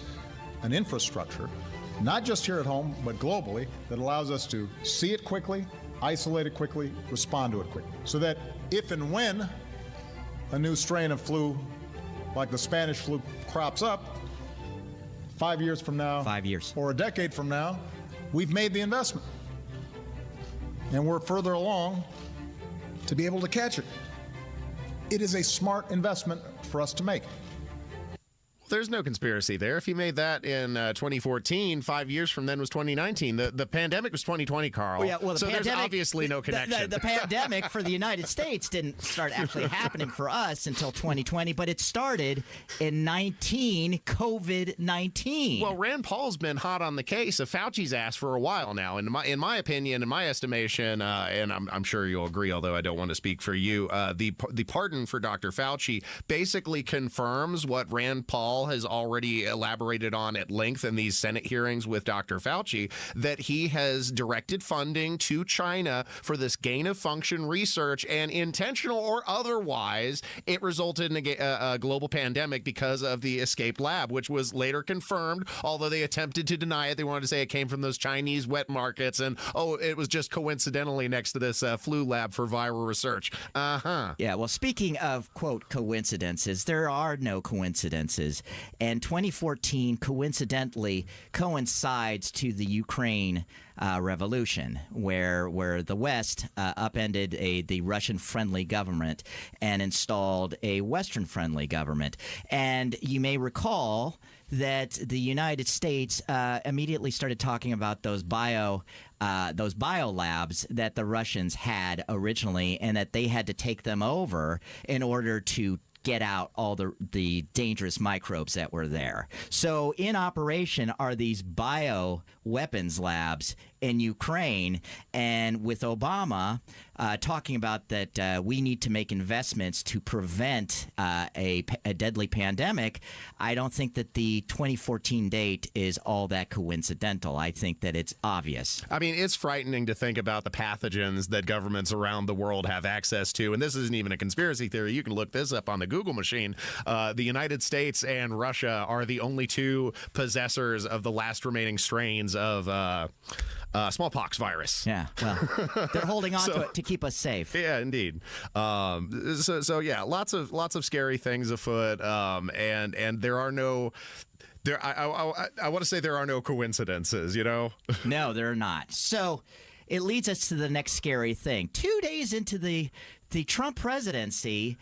an infrastructure, not just here at home, but globally, that allows us to see it quickly, isolate it quickly, respond to it quickly. So that if and when a new strain of flu, like the Spanish flu, crops up, 5 years from now, or a decade from now, we've made the investment. And we're further along to be able to catch it. It is a smart investment for us to make. There's no conspiracy there. If he made that in 2014, 5 years from then was 2019. The pandemic was 2020, Carl. So there's obviously no connection. The pandemic for the United States didn't start actually happening for us until 2020, but it started in COVID-19. Well, Rand Paul's been hot on the case of Fauci's ass for a while now. In my opinion, in my estimation, and I'm sure you'll agree, although I don't want to speak for you, the pardon for Dr. Fauci basically confirms what Rand Paul has already elaborated on at length in these Senate hearings with Dr. Fauci, that he has directed funding to China for this gain-of-function research, and intentional or otherwise, it resulted in a global pandemic because of the escaped lab, which was later confirmed, although they attempted to deny it. They wanted to say it came from those Chinese wet markets, and, it was just coincidentally next to this flu lab for viral research. Yeah, well, speaking of, quote, coincidences, there are no coincidences. And 2014 coincidentally coincides to the Ukraine revolution, where the West upended the Russian-friendly government and installed a Western-friendly government. And you may recall that the United States immediately started talking about those bio labs that the Russians had originally, and that they had to take them over in order to get out all the dangerous microbes that were there. So in operation are these bioweapons labs in Ukraine, and with Obama talking about that we need to make investments to prevent a deadly pandemic, I don't think that the 2014 date is all that coincidental. I think that it's obvious. I mean, it's frightening to think about the pathogens that governments around the world have access to, and this isn't even a conspiracy theory. You can look this up on the Google machine. The United States and Russia are the only two possessors of the last remaining strains of smallpox virus. Yeah, well, they're holding on to it to keep us safe. Yeah, indeed. So yeah, lots of scary things afoot, and there are no. I want to say there are no coincidences, you know? No, there are not. So it leads us to the next scary thing. 2 days into the Trump presidency,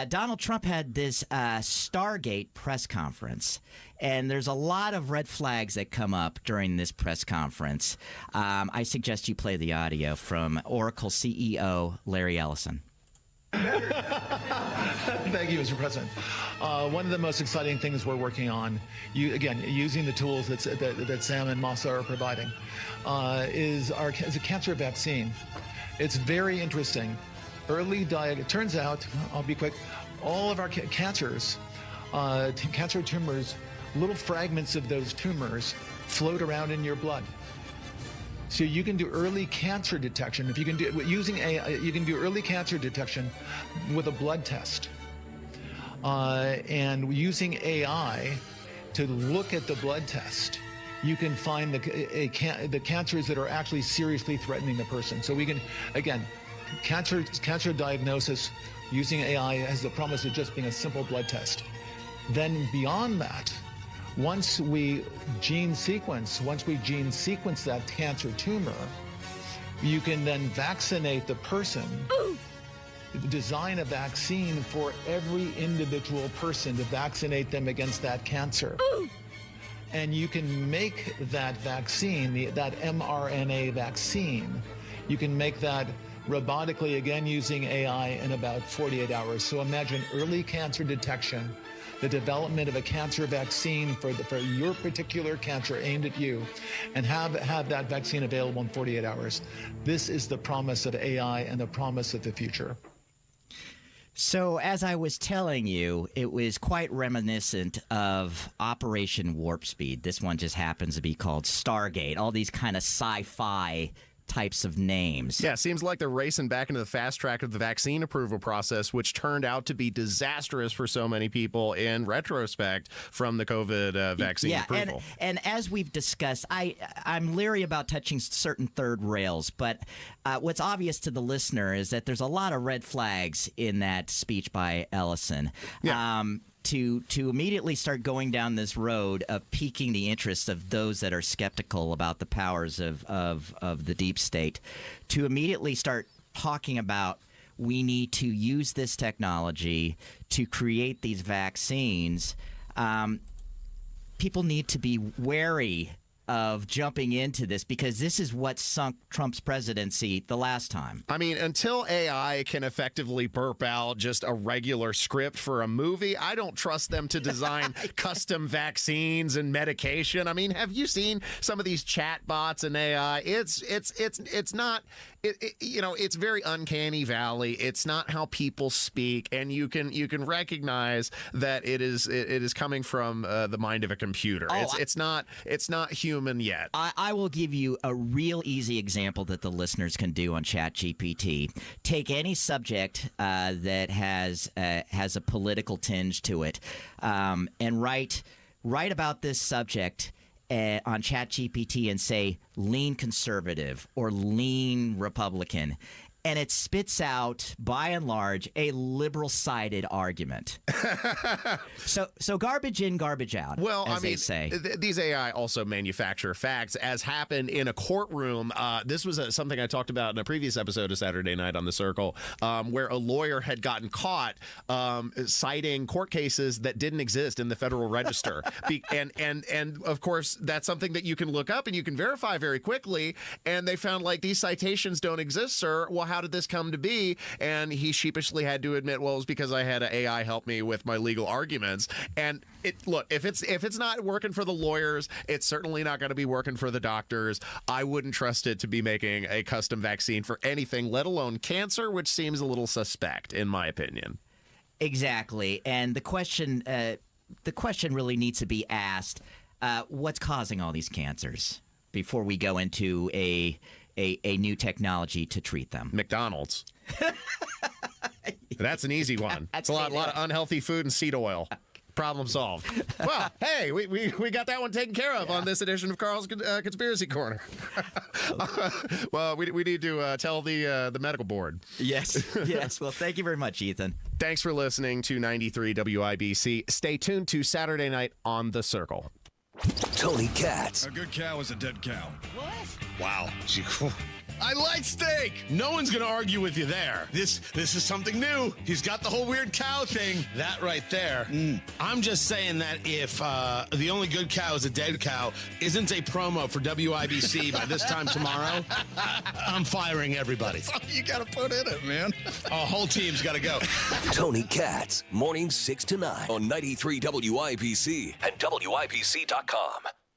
Donald Trump had this Stargate press conference, and there's a lot of red flags that come up during this press conference. I suggest you play the audio from Oracle CEO Larry Ellison. Thank you, Mr. President. One of the most exciting things we're working on, using the tools that Sam and Masa are providing, is a cancer vaccine. It's very interesting. It turns out, I'll be quick, all of our cancers cancer tumors, little fragments of those tumors float around in your blood. So you can do early cancer detection. If you can do using AI, you can do early cancer detection with a blood test. And using AI to look at the blood test, you can find the cancers that are actually seriously threatening the person. So we can, again, cancer diagnosis using AI has the promise of just being a simple blood test. Then beyond that, once we gene sequence that cancer tumor, you can then vaccinate the person, design a vaccine for every individual person to vaccinate them against that cancer. And you can make that vaccine, that mRNA vaccine, you can make that robotically, again using AI, in about 48 hours. So imagine early cancer detection, the development of a cancer vaccine for your particular cancer aimed at you, and have that vaccine available in 48 hours. This is the promise of AI and the promise of the future. So, as I was telling you, it was quite reminiscent of Operation Warp Speed. This one just happens to be called Stargate. All these kind of sci-fi types of names. Yeah, seems like they're racing back into the fast track of the vaccine approval process, which turned out to be disastrous for so many people in retrospect from the COVID vaccine approval. And as we've discussed, I'm leery about touching certain third rails, but what's obvious to the listener is that there's a lot of red flags in that speech by Ellison. Yeah. To immediately start going down this road of piquing the interest of those that are skeptical about the powers of the deep state, to immediately start talking about we need to use this technology to create these vaccines, people need to be wary of jumping into this, because this is what sunk Trump's presidency the last time. I mean, until AI can effectively burp out just a regular script for a movie, I don't trust them to design custom vaccines and medication. I mean, have you seen some of these chat bots and AI? It's not, you know, it's very uncanny valley. It's not how people speak, and you can recognize that it is coming from the mind of a computer. It's not human yet. I will give you a real easy example that the listeners can do on ChatGPT. Take any subject that has a political tinge to it, and write about this subject on ChatGPT and say lean conservative or lean Republican. And it spits out, by and large, a liberal-sided argument. So garbage in, garbage out. Well, as they say. These AI also manufacture facts, as happened in a courtroom. This was something I talked about in a previous episode of Saturday Night on the Circle, where a lawyer had gotten caught citing court cases that didn't exist in the Federal Register. And of course, that's something that you can look up and you can verify very quickly. And they found, like, these citations don't exist, sir. Well, how did this come to be? And he sheepishly had to admit, well, it was because I had an AI help me with my legal arguments. And look, if it's not working for the lawyers, it's certainly not going to be working for the doctors. I wouldn't trust it to be making a custom vaccine for anything, let alone cancer, which seems a little suspect, in my opinion. Exactly. And the question really needs to be asked, what's causing all these cancers, before we go into a new technology to treat them. McDonald's. That's an easy one. It's a lot of unhealthy food and seed oil. Problem solved. Well, hey, we got that one taken care of on this edition of Carl's Conspiracy Corner. Well, we need to tell the medical board. Yes. Yes. Well, thank you very much, Ethan. Thanks for listening to 93 WIBC. Stay tuned to Saturday Night on the Circle. Tony Katz. A good cow is a dead cow. What? Wow. I like steak. No one's going to argue with you there. This is something new. He's got the whole weird cow thing. That right there. I'm just saying that if the only good cow is a dead cow isn't a promo for WIBC by this time tomorrow, I'm firing everybody. That's all you got to put in it, man. Our whole team's got to go. Tony Katz, mornings 6 to 9 on 93 WIBC and WIBC.com.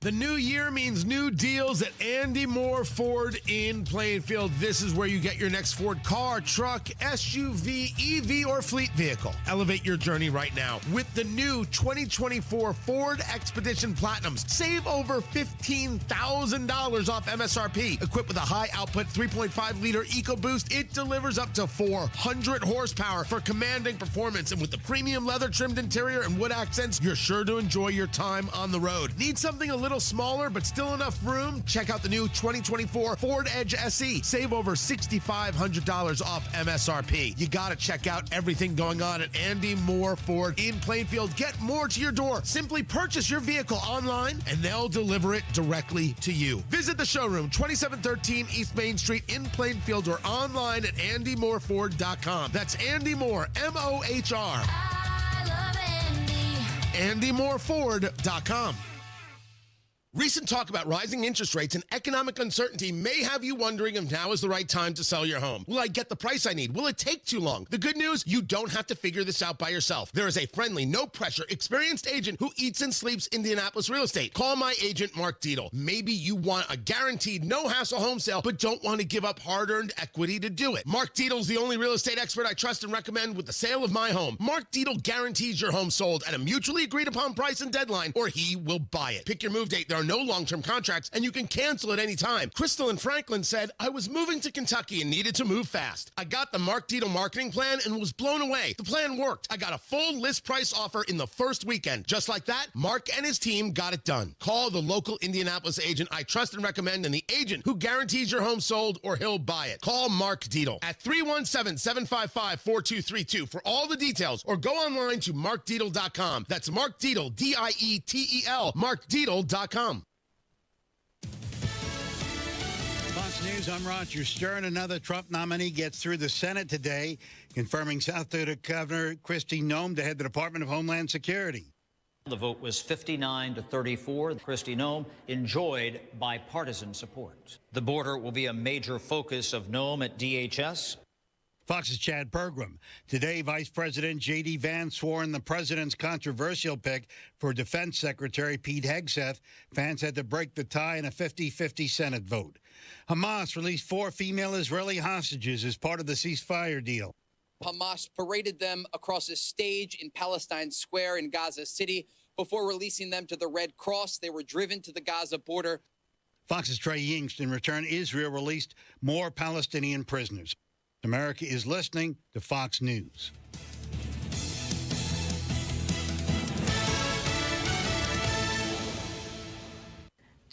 The new year means new deals at Andy Moore Ford in Plainfield. This is where you get your next Ford car, truck, SUV, EV, or fleet vehicle. Elevate your journey right now with the new 2024 Ford Expedition Platinums. Save over $15,000 off MSRP. Equipped with a high-output 3.5-liter EcoBoost, it delivers up to 400 horsepower for commanding performance. And with the premium leather-trimmed interior and wood accents, you're sure to enjoy your time on the road. Need something a little smaller but still enough room? Check out the new 2024 Ford Edge SE. Save over $6,500 off MSRP. You gotta check out everything going on at Andy Moore Ford in Plainfield. Get more to your door. Simply purchase your vehicle online and they'll deliver it directly to you. Visit the showroom, 2713 East Main Street in Plainfield, or online at andymoreford.com. That's Andy Moore, M-O-H-R. I love Andy. andymoreford.com. Recent talk about rising interest rates and economic uncertainty may have you wondering if now is the right time to sell your home. Will I get the price I need? Will it take too long? The good news, you don't have to figure this out by yourself. There is a friendly, no-pressure, experienced agent who eats and sleeps Indianapolis real estate. Call my agent, Mark Dietel. Maybe you want a guaranteed, no-hassle home sale, but don't want to give up hard-earned equity to do it. Mark Dietel's the only real estate expert I trust and recommend with the sale of my home. Mark Dietel guarantees your home sold at a mutually agreed-upon price and deadline, or he will buy it. Pick your move date. There are no long-term contracts, and you can cancel at any time. Crystal in Franklin said, I was moving to Kentucky and needed to move fast. I got the Mark Dietel marketing plan and was blown away. The plan worked. I got a full list price offer in the first weekend. Just like that, Mark and his team got it done. Call the local Indianapolis agent I trust and recommend, and the agent who guarantees your home sold or he'll buy it. Call Mark Dietel at 317-755-4232 for all the details, or go online to markdietel.com. That's Mark Dietel, D-I-E-T-E-L, markdietel.com. Fox News, I'm Roger Stern. Another Trump nominee gets through the Senate today, confirming South Dakota Governor Kristi Noem to head the Department of Homeland Security. The vote was 59-34. Kristi Noem enjoyed bipartisan support. The border will be a major focus of Noem at DHS. Fox's Chad Pergram. Today, Vice President J.D. Vance swore in the president's controversial pick for Defense Secretary Pete Hegseth. Vance had to break the tie in a 50-50 Senate vote. Hamas released 4 female Israeli hostages as part of the ceasefire deal. Hamas paraded them across a stage in Palestine Square in Gaza City before releasing them to the Red Cross. They were driven to the Gaza border. Fox's Trey Yingst. In return, Israel released more Palestinian prisoners. America is listening to Fox News.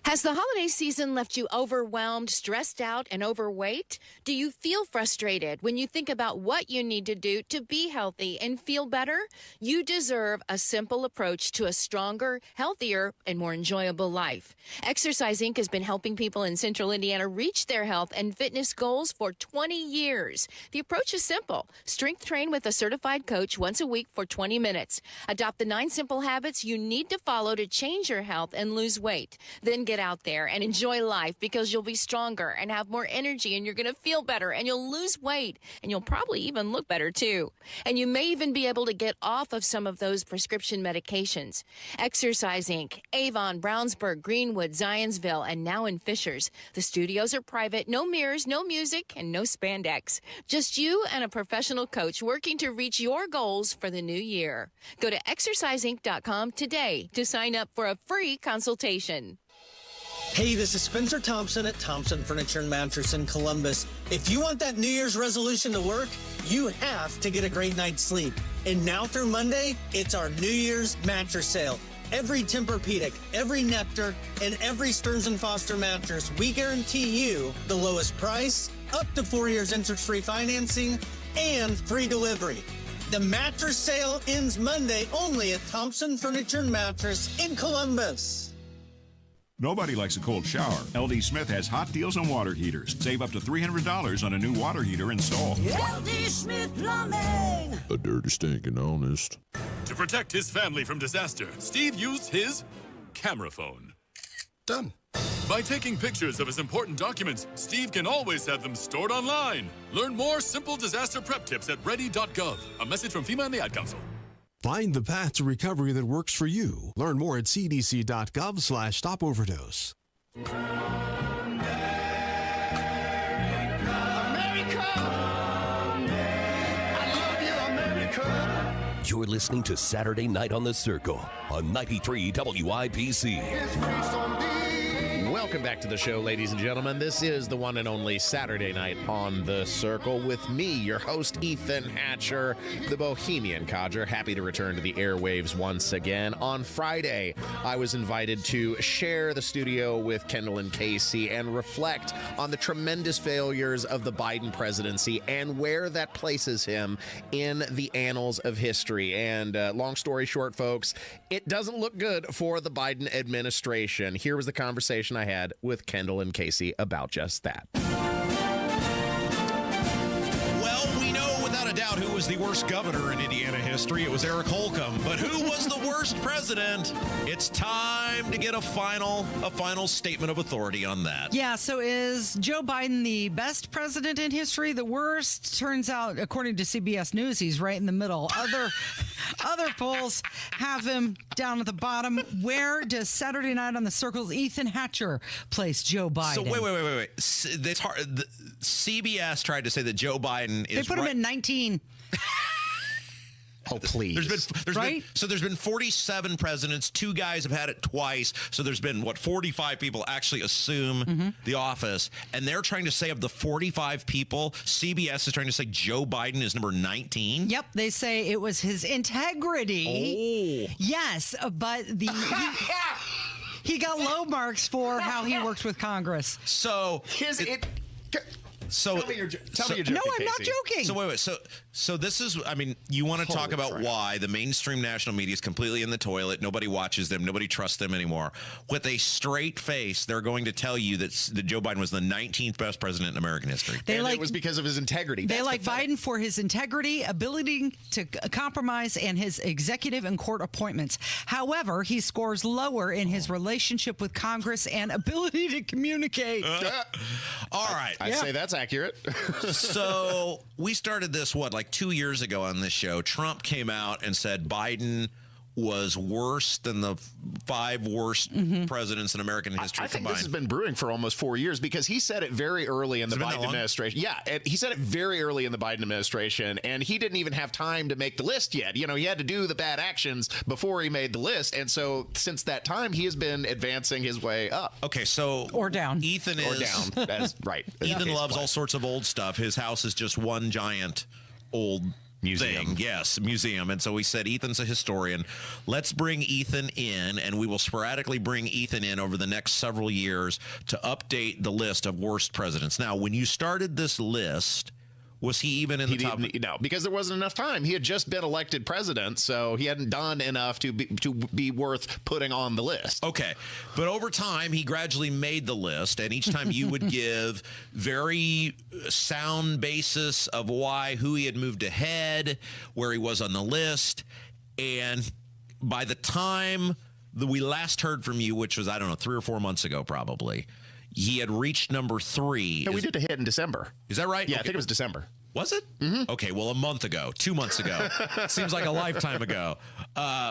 Has the holiday season left you overwhelmed, stressed out, and overweight? Do you feel frustrated when you think about what you need to do to be healthy and feel better? You deserve a simple approach to a stronger, healthier, and more enjoyable life. Exercise Inc. has been helping people in Central Indiana reach their health and fitness goals for 20 years. The approach is simple. Strength train with a certified coach once a week for 20 minutes. Adopt the 9 simple habits you need to follow to change your health and lose weight. Then get out there and enjoy life, because you'll be stronger and have more energy, and you're going to feel better, and you'll lose weight, and you'll probably even look better too. And you may even be able to get off of some of those prescription medications. Exercise Inc., Avon, Brownsburg, Greenwood, Zionsville, and now in Fishers. The studios are private, no mirrors, no music, and no spandex. Just you and a professional coach working to reach your goals for the new year. Go to exerciseinc.com today to sign up for a free consultation. Hey, this is Spencer Thompson at Thompson Furniture and Mattress in Columbus. If you want that New Year's resolution to work, you have to get a great night's sleep. And now through Monday, it's our New Year's mattress sale. Every Tempur-Pedic, every Nectar, and every Stearns & Foster mattress, we guarantee you the lowest price, up to 4 years interest-free financing, and free delivery. The mattress sale ends Monday only at Thompson Furniture and Mattress in Columbus. Nobody likes a cold shower. LD Smith has hot deals on water heaters. Save up to $300 on a new water heater installed. LD Smith Plumbing. A dirty, stinking honest. To protect his family from disaster, Steve used his camera phone. Done. By taking pictures of his important documents, Steve can always have them stored online. Learn more simple disaster prep tips at ready.gov. A message from FEMA and the Ad Council. Find the path to recovery that works for you. Learn more at cdc.gov/stopoverdose. You're listening to Saturday Night on the Circle on 93 WIBC. Welcome back to the show, ladies and gentlemen. This is the one and only Saturday Night on the Circle with me, your host, Ethan Hatcher, the Bohemian Codger. Happy to return to the airwaves once again. On Friday, I was invited to share the studio with Kendall and Casey and reflect on the tremendous failures of the Biden presidency and where that places him in the annals of history. And long story short, folks, it doesn't look good for the Biden administration. Here was the conversation I had with Kendall and Casey about just that. Well, we know without a doubt who was the worst governor in Indiana history. It was Eric Holcomb. But who was the worst president? It's time to get a final statement of authority on that. Yeah, so is Joe Biden the best president in history? The worst? Turns out, according to CBS News, he's right in the middle. Other polls have him down at the bottom. Where does Saturday Night on the Circle's Ethan Hatcher place Joe Biden? So wait. It's hard. CBS tried to say that Joe Biden is. They put him at 19. Oh, please. There's been 47 presidents. 2 guys have had it twice. So there's been, 45 people actually assume the office. And they're trying to say of the 45 people, CBS is trying to say Joe Biden is number 19. Yep. They say it was his integrity. Oh. Yes, but he got low marks for how he worked with Congress. So tell me you're joking. No, I'm not Casey. joking. So wait. So this is, you want to talk about why the mainstream national media is completely in the toilet. Nobody watches them. Nobody trusts them anymore. With a straight face, they're going to tell you that Joe Biden was the 19th best president in American history. It was because of his integrity. They like Biden for his integrity, ability to compromise, and his executive and court appointments. However, he scores lower in his relationship with Congress and ability to communicate. All right. I'd say that's accurate. So we started this, 2 years ago on this show. Trump came out and said Biden was worse than the 5 worst presidents in American history I think combined. this has been brewing for almost 4 years because he said it very early in the Biden administration. Yeah, he said it very early in the Biden administration, and he didn't even have time to make the list yet. He had to do the bad actions before he made the list, and so since that time, he has been advancing his way up. Okay, so or down. Ethan or is down. That's right. Ethan loves all sorts of old stuff. His house is just one giant old museum. Yes, museum. And so we said Ethan's a historian. Let's bring Ethan in, and we will sporadically bring Ethan in over the next several years to update the list of worst presidents. Now, when you started this list, was he even in the top? No, because there wasn't enough time. He had just been elected president, so he hadn't done enough to be worth putting on the list. Okay, but over time, he gradually made the list, and each time you would give very sound basis of who he had moved ahead, where he was on the list, and by the time that we last heard from you, which was, 3 or 4 months ago probably, he had reached number 3. No, we did a hit in December. Is that right? Yeah, I think it was December. Was it? Okay, well, a month ago, 2 months ago. Seems like a lifetime ago.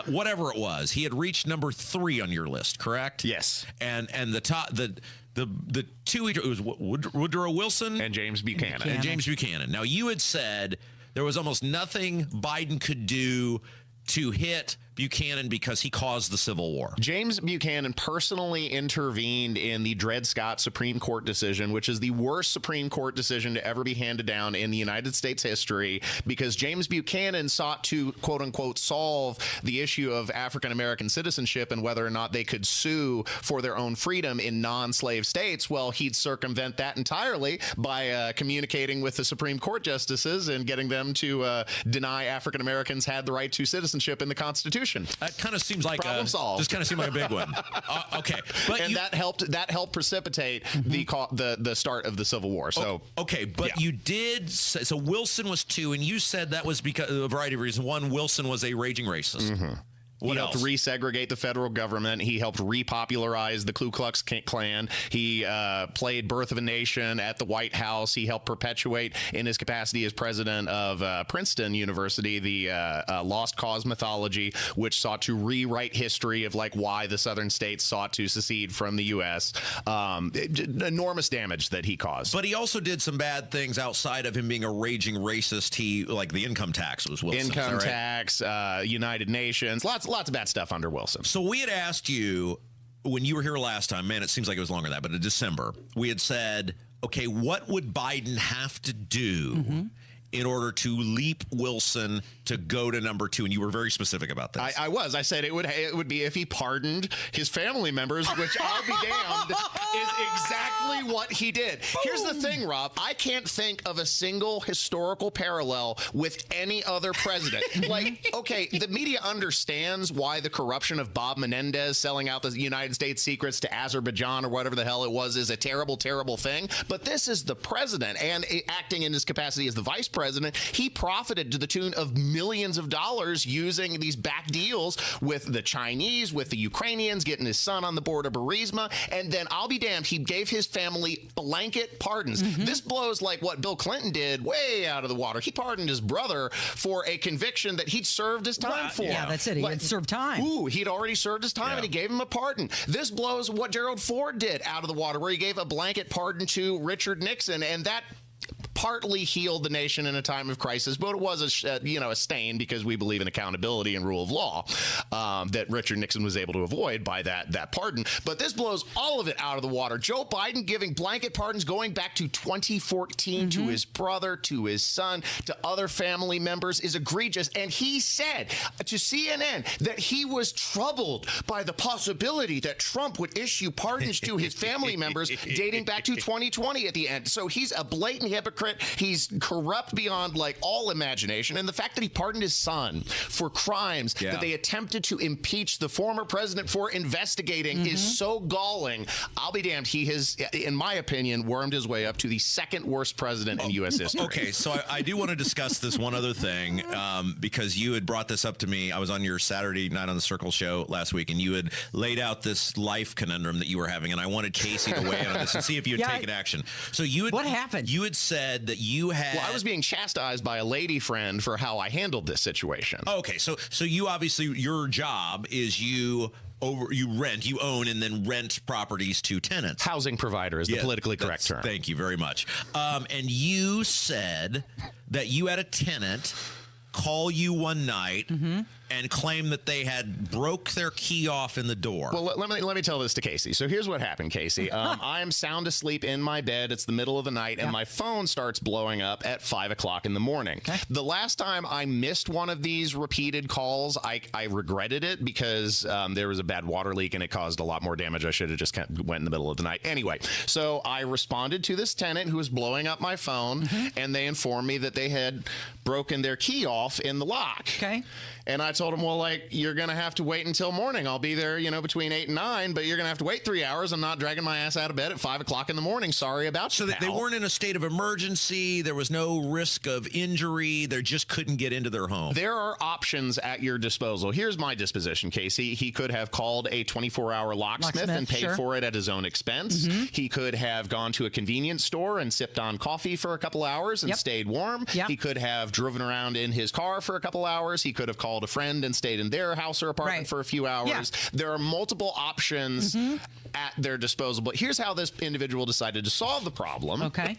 Whatever it was, he had reached number 3 on your list, correct? Yes. And the top the 2, it was Woodrow Wilson and James Buchanan. And James Buchanan. Now, you had said there was almost nothing Biden could do to hit Buchanan because he caused the Civil War. James Buchanan personally intervened in the Dred Scott Supreme Court decision, which is the worst Supreme Court decision to ever be handed down in the United States history, because James Buchanan sought to, quote unquote, solve the issue of African American citizenship and whether or not they could sue for their own freedom in non-slave states. Well, he'd circumvent that entirely by communicating with the Supreme Court justices and getting them to deny African Americans had the right to citizenship in the Constitution. That kind of seems like problem solved. Just kind of seemed like a big one. Okay, but that helped precipitate the start of the Civil War. So you did say, so Wilson was 2, and you said that was because of a variety of reasons. One, Wilson was a raging racist. He helped resegregate the federal government. He helped repopularize the Ku Klux Klan. He played Birth of a Nation at the White House. He helped perpetuate, in his capacity as president of Princeton University, the Lost Cause mythology, which sought to rewrite history of like why the southern states sought to secede from the U.S. Enormous damage that he caused. But he also did some bad things outside of him being a raging racist. He, like the income tax was Wilson. Income tax, United Nations, lots of bad stuff under Wilson. So we had asked you when you were here last time, man, it seems like it was longer than that, but in December, we had said, okay, what would Biden have to do in order to leap Wilson to go to number 2? And you were very specific about this. I was. I said it would be if he pardoned his family members, which I'll be damned is exactly what he did. Here's the thing, Rob. I can't think of a single historical parallel with any other president. Like, okay, the media understands why the corruption of Bob Menendez selling out the United States secrets to Azerbaijan or whatever the hell it was is a terrible, terrible thing. But this is the president, and acting in his capacity as the vice president, he profited to the tune of millions of dollars using these back deals with the Chinese, with the Ukrainians, getting his son on the board of Burisma, and then I'll be damned, he gave his family blanket pardons. This blows like what Bill Clinton did way out of the water. He pardoned his brother for a conviction that he'd served his time for. Yeah, that's it. He had served time. He'd already served his time, and he gave him a pardon. This blows what Gerald Ford did out of the water, where he gave a blanket pardon to Richard Nixon, and that partly healed the nation in a time of crisis, but it was a stain, because we believe in accountability and rule of law, that Richard Nixon was able to avoid by that pardon. But this blows all of it out of the water. Joe Biden giving blanket pardons going back to 2014 to his brother, to his son, to other family members is egregious. And he said to CNN that he was troubled by the possibility that Trump would issue pardons to his family members dating back to 2020 at the end. So he's a blatant hypocrite. He's corrupt beyond like all imagination. And the fact that he pardoned his son for crimes that they attempted to impeach the former president for investigating is so galling. I'll be damned. He has, in my opinion, wormed his way up to the second worst president in U.S. history. Okay, so I do want to discuss this one other thing, because you had brought this up to me. I was on your Saturday Night on the Circle show last week, and you had laid out this life conundrum that you were having, and I wanted Casey to weigh in on this and see if you had taken action. So what happened? You had said that you had... Well, I was being chastised by a lady friend for how I handled this situation. Okay, so you obviously, your job is you own, and then rent properties to tenants. Housing provider is the politically correct term. Thank you very much. And you said that you had a tenant call you one night and claim that they had broke their key off in the door. Well, let me tell this to Casey. So here's what happened, Casey. I am sound asleep in my bed. It's the middle of the night, and my phone starts blowing up at 5 o'clock in the morning. The last time I missed one of these repeated calls, I regretted it, because there was a bad water leak and it caused a lot more damage. I should have just went in the middle of the night. Anyway, so I responded to this tenant who was blowing up my phone, and they informed me that they had broken their key off in the lock. Okay. And I told him, well, like, you're going to have to wait until morning. I'll be there, between 8 and 9, but you're going to have to wait 3 hours. I'm not dragging my ass out of bed at 5 o'clock in the morning. Sorry about you, So they weren't in a state of emergency. There was no risk of injury. They just couldn't get into their home. There are options at your disposal. Here's my disposition, Casey. He could have called a 24-hour locksmith and paid for it at his own expense. He could have gone to a convenience store and sipped on coffee for a couple hours and stayed warm. He could have driven around in his car for a couple hours. He could have called a friend and stayed in their house or apartment for a few hours. There are multiple options at their disposal. But here's how this individual decided to solve the problem. Okay.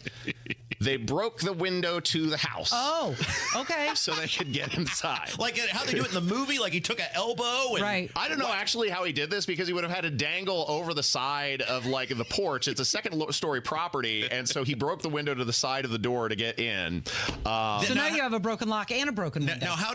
They broke the window to the house. Oh, okay. So they could get inside. Like how they do it in the movie? Like he took an elbow? And I don't know actually how he did this, because he would have had to dangle over the side of like the porch. It's a second-story property, and so he broke the window to the side of the door to get in. So now you have a broken lock and a broken window. Now, how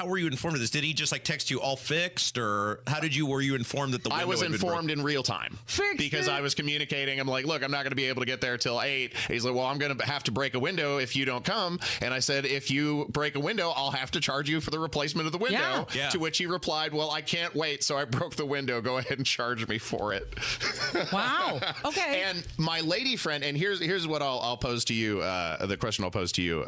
were you informed of this? Did he just like text you all fixed, or were you informed that the window I was had been informed broken? in real time. Because I was communicating. I'm like, look, I'm not going to be able to get there till 8. He's like, well, I'm going to have to break a window if you don't come. And I said, if you break a window, I'll have to charge you for the replacement of the window. To which he replied, well, I can't wait, so I broke the window. Go ahead and charge me for it. Wow. Okay. And my lady friend, and here's what I'll pose to you, the question I'll pose to you,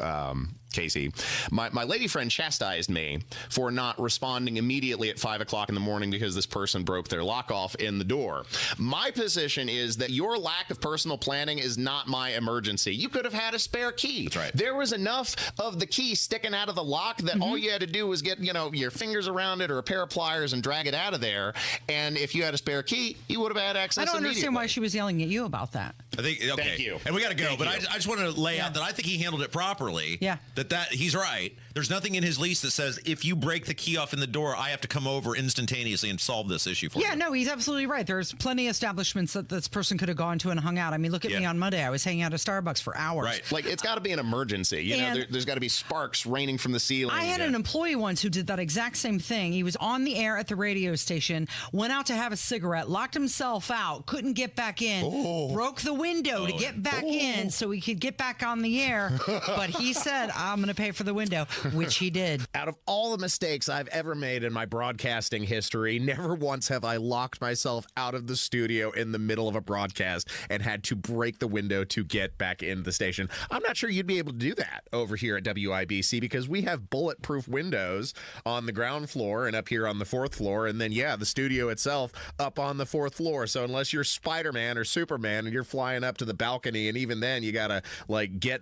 Casey, my lady friend chastised me for not responding immediately at 5 o'clock in the morning because this person broke their lock off in the door. My position is that your lack of personal planning is not my emergency. You could have had a spare key. That's right. There was enough of the key sticking out of the lock that all you had to do was get, your fingers around it or a pair of pliers and drag it out of there. And if you had a spare key, you would have had access I don't immediately. understand why she was yelling at you about that. I think, okay. Thank you. And we got to go, Thank but you. I just want to lay out that I think he handled it properly. Yeah. That he's right. There's nothing in his lease that says if you break the key off in the door, I have to come over instantaneously and solve this issue for you. Yeah, no, he's absolutely right. There's plenty of establishments that this person could have gone to and hung out. I mean, look at me on Monday. I was hanging out at Starbucks for hours. Right. Like, it's got to be an emergency. There's got to be sparks raining from the ceiling. I had an employee once who did that exact same thing. He was on the air at the radio station, went out to have a cigarette, locked himself out, couldn't get back in, broke the window to get back in so he could get back on the air. But he said, I'm going to pay for the window, which he did. Out of all the mistakes I've ever made in my broadcasting history, never once have I locked myself out of the studio in the middle of a broadcast and had to break the window to get back into the station. I'm not sure you'd be able to do that over here at WIBC because we have bulletproof windows on the ground floor and up here on the 4th floor. And then, the studio itself up on the 4th floor. So unless you're Spider-Man or Superman and you're flying up to the balcony, and even then you got to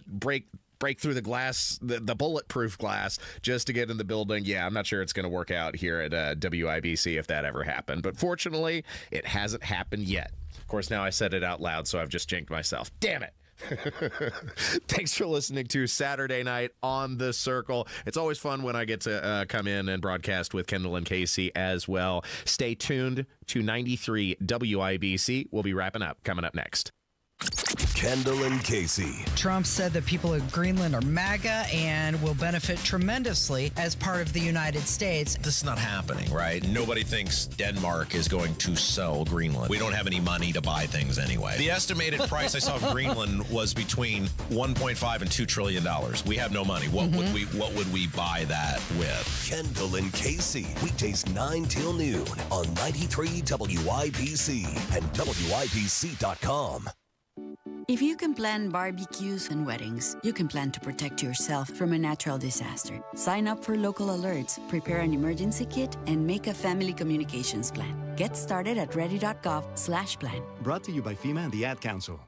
break through the glass, the bulletproof glass, just to get in the building. Yeah, I'm not sure it's going to work out here at WIBC if that ever happened. But fortunately, it hasn't happened yet. Of course, now I said it out loud, so I've just jinked myself. Damn it. Thanks for listening to Saturday Night on The Circle. It's always fun when I get to come in and broadcast with Kendall and Casey as well. Stay tuned to 93 WIBC. We'll be wrapping up coming up next. Kendall and Casey. Trump said that people of Greenland are MAGA and will benefit tremendously as part of the United States. This is not happening, right? Nobody thinks Denmark is going to sell Greenland. We don't have any money to buy things anyway. The estimated price I saw of Greenland was between $1.5 and $2 trillion. We have no money. What would we buy that with? Kendall and Casey. Weekdays 9 till noon on 93 WIBC and WIBC.com. If you can plan barbecues and weddings, you can plan to protect yourself from a natural disaster. Sign up for local alerts, prepare an emergency kit, and make a family communications plan. Get started at ready.gov/plan. Brought to you by FEMA and the Ad Council.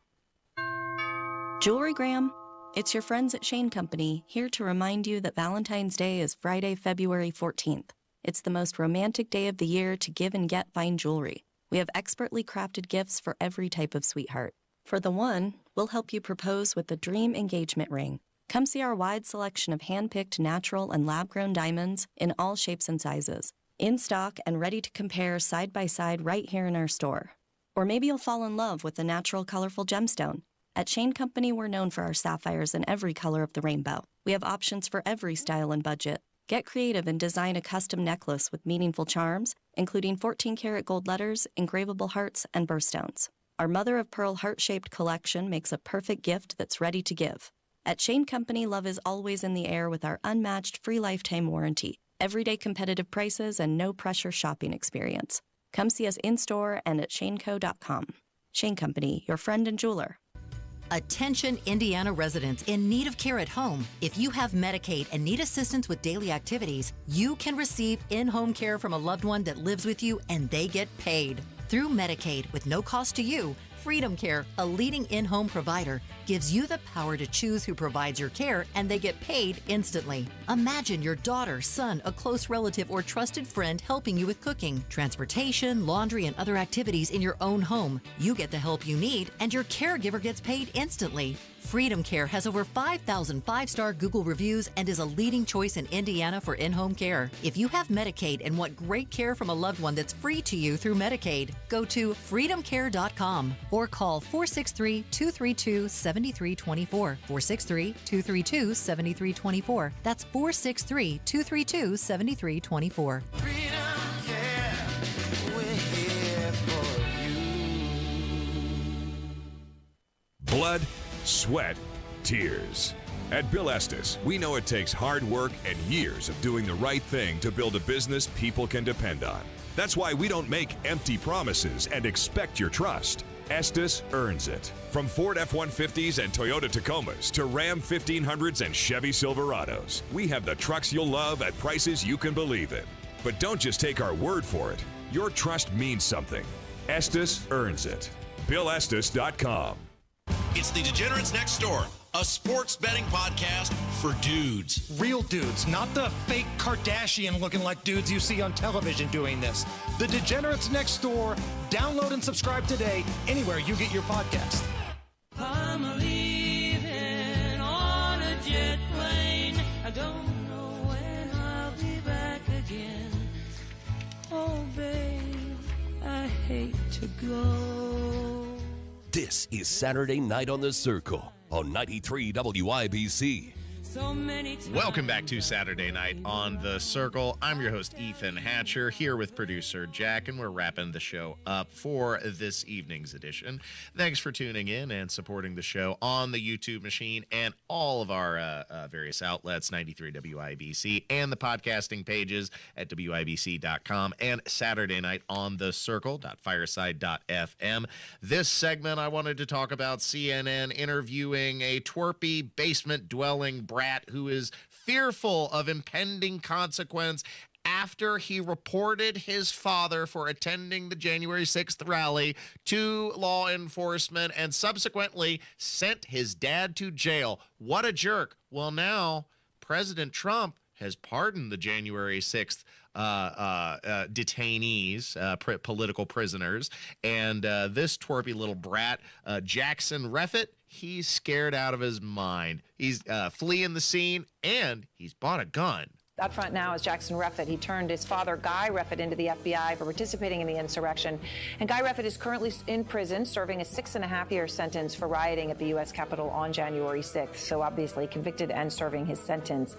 Jewelrygram, it's your friends at Shane Company here to remind you that Valentine's Day is Friday, February 14th. It's the most romantic day of the year to give and get fine jewelry. We have expertly crafted gifts for every type of sweetheart. For the one, we'll help you propose with the dream engagement ring. Come see our wide selection of hand-picked natural and lab-grown diamonds in all shapes and sizes. In stock and ready to compare side by side right here in our store. Or maybe you'll fall in love with the natural, colorful gemstone. At Shane Company, we're known for our sapphires in every color of the rainbow. We have options for every style and budget. Get creative and design a custom necklace with meaningful charms, including 14-karat gold letters, engravable hearts, and birthstones. Our mother-of-pearl heart-shaped collection makes a perfect gift that's ready to give. At Shane Company, love is always in the air with our unmatched free lifetime warranty, everyday competitive prices, and no-pressure shopping experience. Come see us in-store and at shaneco.com. Shane Company, your friend and jeweler. Attention Indiana residents in need of care at home. If you have Medicaid and need assistance with daily activities, you can receive in-home care from a loved one that lives with you and they get paid. Through Medicaid with no cost to you, Freedom Care, a leading in-home provider, gives you the power to choose who provides your care and they get paid instantly. Imagine your daughter, son, a close relative, or trusted friend helping you with cooking, transportation, laundry, and other activities in your own home. You get the help you need and your caregiver gets paid instantly. Freedom Care has over 5,000 five-star Google reviews and is a leading choice in Indiana for in-home care. If you have Medicaid and want great care from a loved one that's free to you through Medicaid, go to freedomcare.com or call 463-232-7324. 463-232-7324. That's 463-232-7324. Blood, sweat, tears. At Bill Estes, we know it takes hard work and years of doing the right thing to build a business people can depend on. That's why we don't make empty promises and expect your trust. Estes earns it. From Ford F-150s and Toyota Tacomas to Ram 1500s and Chevy Silverados, we have the trucks you'll love at prices you can believe in. But don't just take our word for it. Your trust means something. Estes earns it. BillEstes.com. It's the Degenerates Next Door, a sports betting podcast for dudes. Real dudes, not the fake Kardashian looking like dudes you see on television doing this. The Degenerates Next Door. Download and subscribe today anywhere you get your podcast. I'm leaving on a jet plane. I don't know when I'll be back again. Oh, babe, I hate to go. This is Saturday Night on the Circle on 93 WIBC. Welcome back to Saturday Night on the Circle. I'm your host, Ethan Hatcher, here with producer Jack, and we're wrapping the show up for this evening's edition. Thanks for tuning in and supporting the show on the YouTube machine and all of our various outlets, 93 WIBC, and the podcasting pages at WIBC.com and Saturday Night on the Circle.fireside.fm. This segment, I wanted to talk about CNN interviewing a twerpy, basement-dwelling brat who is fearful of impending consequence after he reported his father for attending the January 6th rally to law enforcement and subsequently sent his dad to jail. What a jerk. Well, now President Trump has pardoned the January 6th detainees, political prisoners, and this twerpy little brat, Jackson Reffitt, he's scared out of his mind. He's fleeing the scene, and he's bought a gun. Up front now is Jackson Reffitt. He turned his father, Guy Reffitt, into the FBI for participating in the insurrection. And Guy Reffitt is currently in prison, serving a 6.5-year sentence for rioting at the U.S. Capitol on January 6th. So obviously convicted and serving his sentence.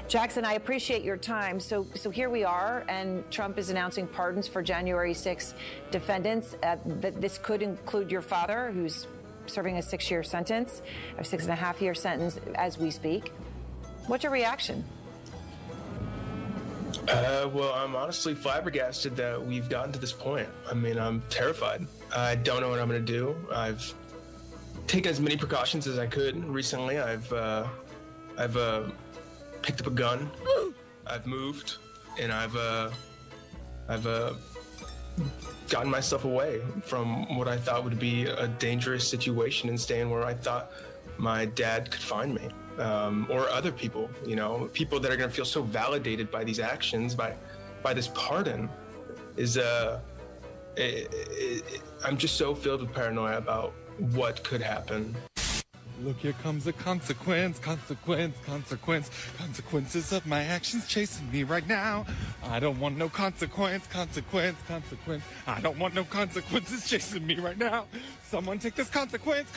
Jackson, I appreciate your time. So here we are, and Trump is announcing pardons for January 6th defendants. This could include your father, who's serving a 6-year sentence, a 6.5-year sentence as we speak. What's your reaction? Well, I'm honestly flabbergasted that we've gotten to this point. I mean, I'm terrified. I don't know what I'm going to do. I've taken as many precautions as I could recently. I've picked up a gun. I've moved, and I've gotten myself away from what I thought would be a dangerous situation and staying where I thought my dad could find me. Or other people, people that are going to feel so validated by these actions, by this pardon, I'm just so filled with paranoia about what could happen. Look, here comes a consequences of my actions chasing me right now. I don't want no consequence. I don't want no consequences chasing me right now. Someone take this consequence.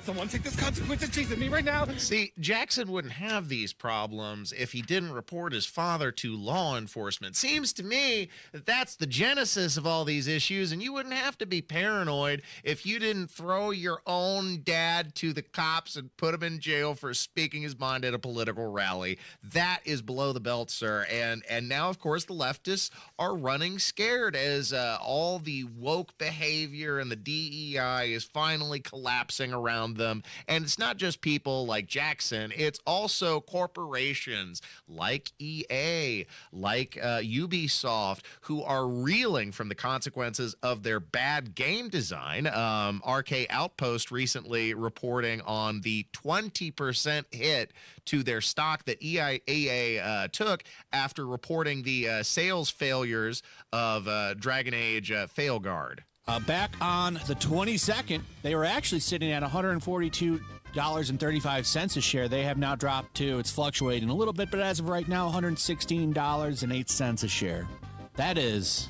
Someone take this consequence and chasing me right now. See, Jackson wouldn't have these problems if he didn't report his father to law enforcement. Seems to me that that's the genesis of all these issues, and you wouldn't have to be paranoid if you didn't throw your own dad to the cops and put him in jail for speaking his mind at a political rally. That is below the belt, sir. And now, of course, the leftists are running scared as all the woke behavior and the DEI is finally collapsing around them. And it's not just people like Jackson, it's also corporations like EA, like Ubisoft, who are reeling from the consequences of their bad game design. RK Outpost recently reporting on the 20% hit to their stock that EA took after reporting the sales failures of Dragon Age Failguard. Back on the 22nd, they were actually sitting at $142.35 a share. They have now dropped to, it's fluctuating a little bit, but as of right now, $116.08 a share. That is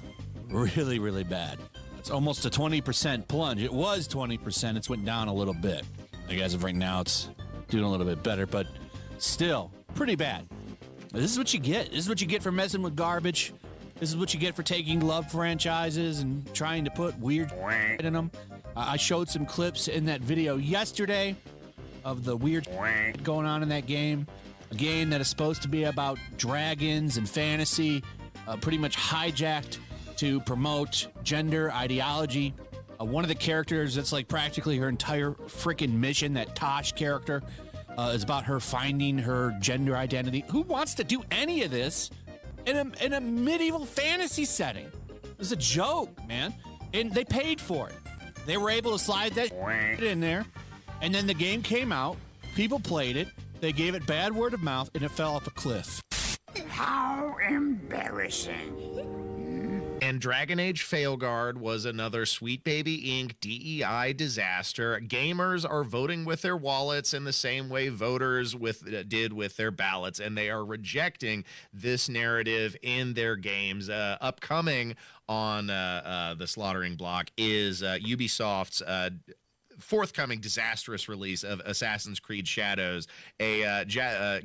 really, really bad. It's almost a 20% plunge. It was 20%. It's went down a little bit. Like as of right now, it's doing a little bit better, but still pretty bad. This is what you get. This is what you get for messing with garbage. This is what you get for taking love franchises and trying to put weird in them. I showed some clips in that video yesterday of the weird going on in that game. A game that is supposed to be about dragons and fantasy, pretty much hijacked to promote gender ideology One of the characters that's like practically her entire freaking mission, that Tosh character, is about her finding her gender identity. Who wants to do any of this in a medieval fantasy setting? It's a joke, man. And they paid for it. They were able to slide that in there, and then the game came out. People played it. They gave it bad word of mouth, and it fell off a cliff. How embarrassing. And Dragon Age Failguard was another Sweet Baby Inc. DEI disaster. Gamers are voting with their wallets in the same way voters did with their ballots, and they are rejecting this narrative in their games. Upcoming on the slaughtering block is Ubisoft's forthcoming disastrous release of Assassin's Creed Shadows, a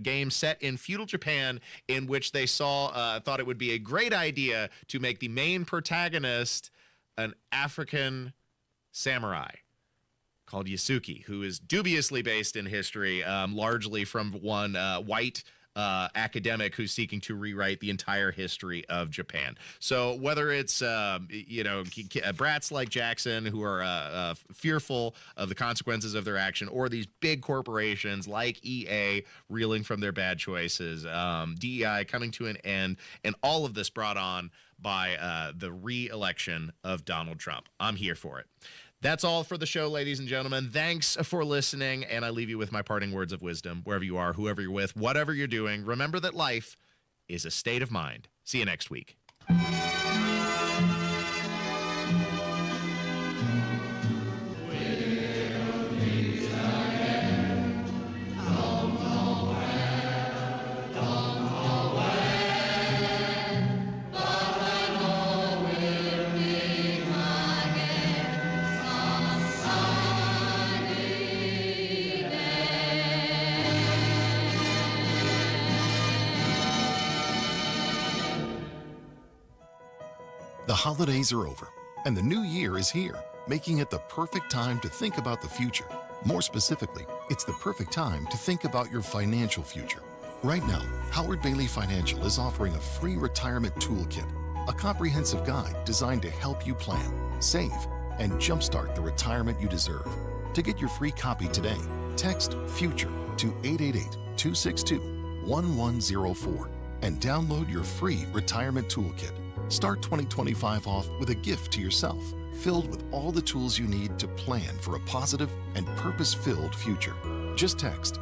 game set in feudal Japan in which they thought it would be a great idea to make the main protagonist an African samurai called Yasuki, who is dubiously based in history, largely from one white academic who's seeking to rewrite the entire history of Japan. So whether it's brats like Jackson who are fearful of the consequences of their action, or these big corporations like EA reeling from their bad choices, DEI coming to an end, and all of this brought on by the re-election of Donald Trump. I'm here for it. That's all for the show, ladies and gentlemen. Thanks for listening, and I leave you with my parting words of wisdom. Wherever you are, whoever you're with, whatever you're doing, remember that life is a state of mind. See you next week. The holidays are over, and the new year is here, making it the perfect time to think about the future. More specifically, it's the perfect time to think about your financial future. Right now, Howard Bailey Financial is offering a free retirement toolkit, a comprehensive guide designed to help you plan, save, and jumpstart the retirement you deserve. To get your free copy today, text FUTURE to 888-262-1104 and download your free retirement toolkit. Start 2025 off with a gift to yourself, filled with all the tools you need to plan for a positive and purpose-filled future. Just text